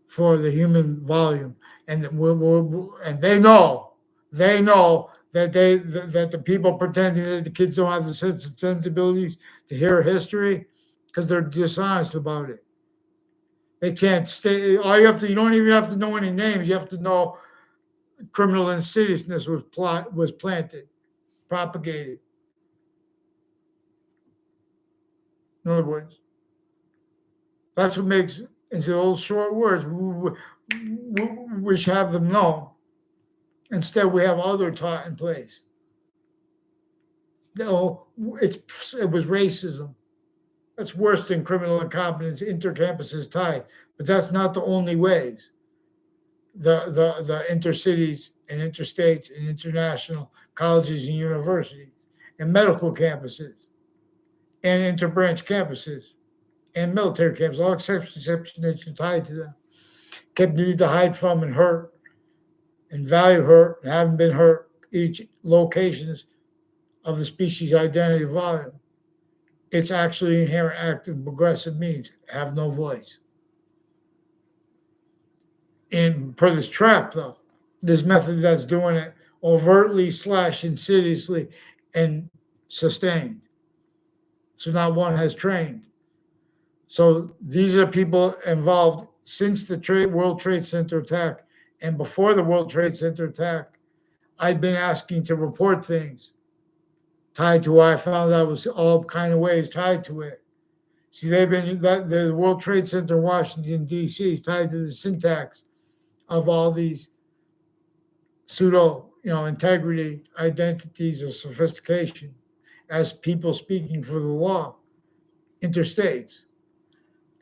for the human volume, and and they know that that the people pretending that the kids don't have the sensibilities to hear history because they're dishonest about it. They can't stay. You don't even have to know any names. You have to know criminal insidiousness was planted, propagated. In other words, that's what makes, into those short words, we should have them know. Instead, we have other taught in place. No, it was racism. That's worse than criminal incompetence, intercampuses tied. But that's not the only ways. The intercities and interstates and international colleges and universities and medical campuses and interbranch campuses and military camps, all exceptions tied to them, kept needing to hide from and hurt and value hurt and haven't been hurt, each locations of the species identity volume. Its actually inherent active progressive means have no voice. And for this trap, though, this method that's doing it overtly / insidiously and sustained. So not one has trained. So these are people involved since the World Trade Center attack and before the World Trade Center attack. I've been asking to report things tied to why I found out was all kind of ways tied to it. See, the World Trade Center in Washington, D.C. is tied to the syntax of all these pseudo, integrity, identities of sophistication as people speaking for the law, interstates.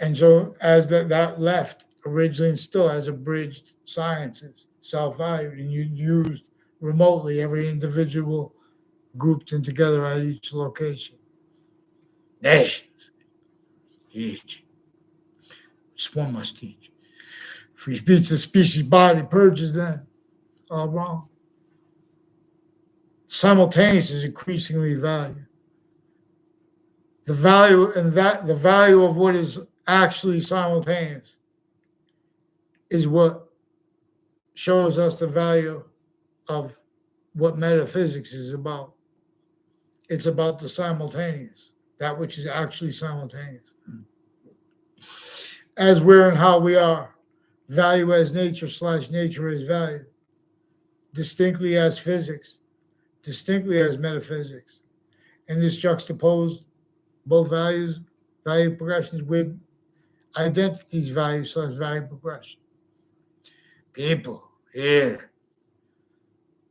And so as that left originally and still as abridged sciences, self-valued, and used remotely, every individual grouped in together at each location. Nations, each. Just one must teach. Free speech, the species body purges them. All wrong. Simultaneous is increasingly valued. The value of what is actually simultaneous is what shows us the value of what metaphysics is about. It's about the simultaneous, that which is actually simultaneous. As we're and how we are, value as nature / nature as value, distinctly as physics, distinctly as metaphysics. And this juxtaposed both value progressions with identities value / value progression. People here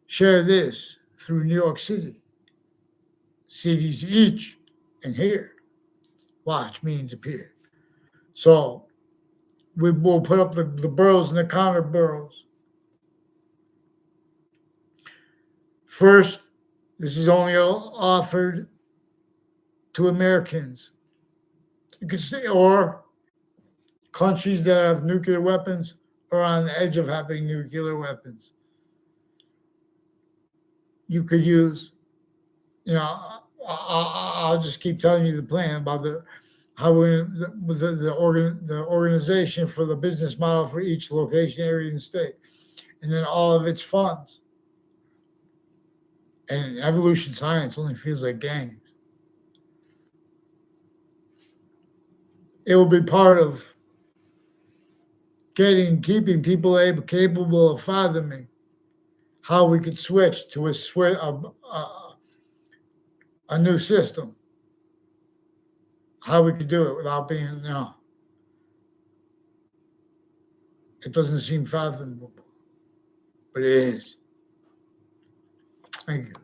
share this through New York City. Cities each and here. Watch means appear. So we will put up the boroughs and the counter boroughs. First, this is only offered to Americans. You could say, or countries that have nuclear weapons or on the edge of having nuclear weapons. You could use, I'll just keep telling you the plan about the organization for the business model for each location, area, and state, and then all of its funds. And evolution science only feels like games. It will be part of keeping people capable of fathoming how we could switch to a new system. How we could do it without being, it doesn't seem fathomable, but it is. Thank you.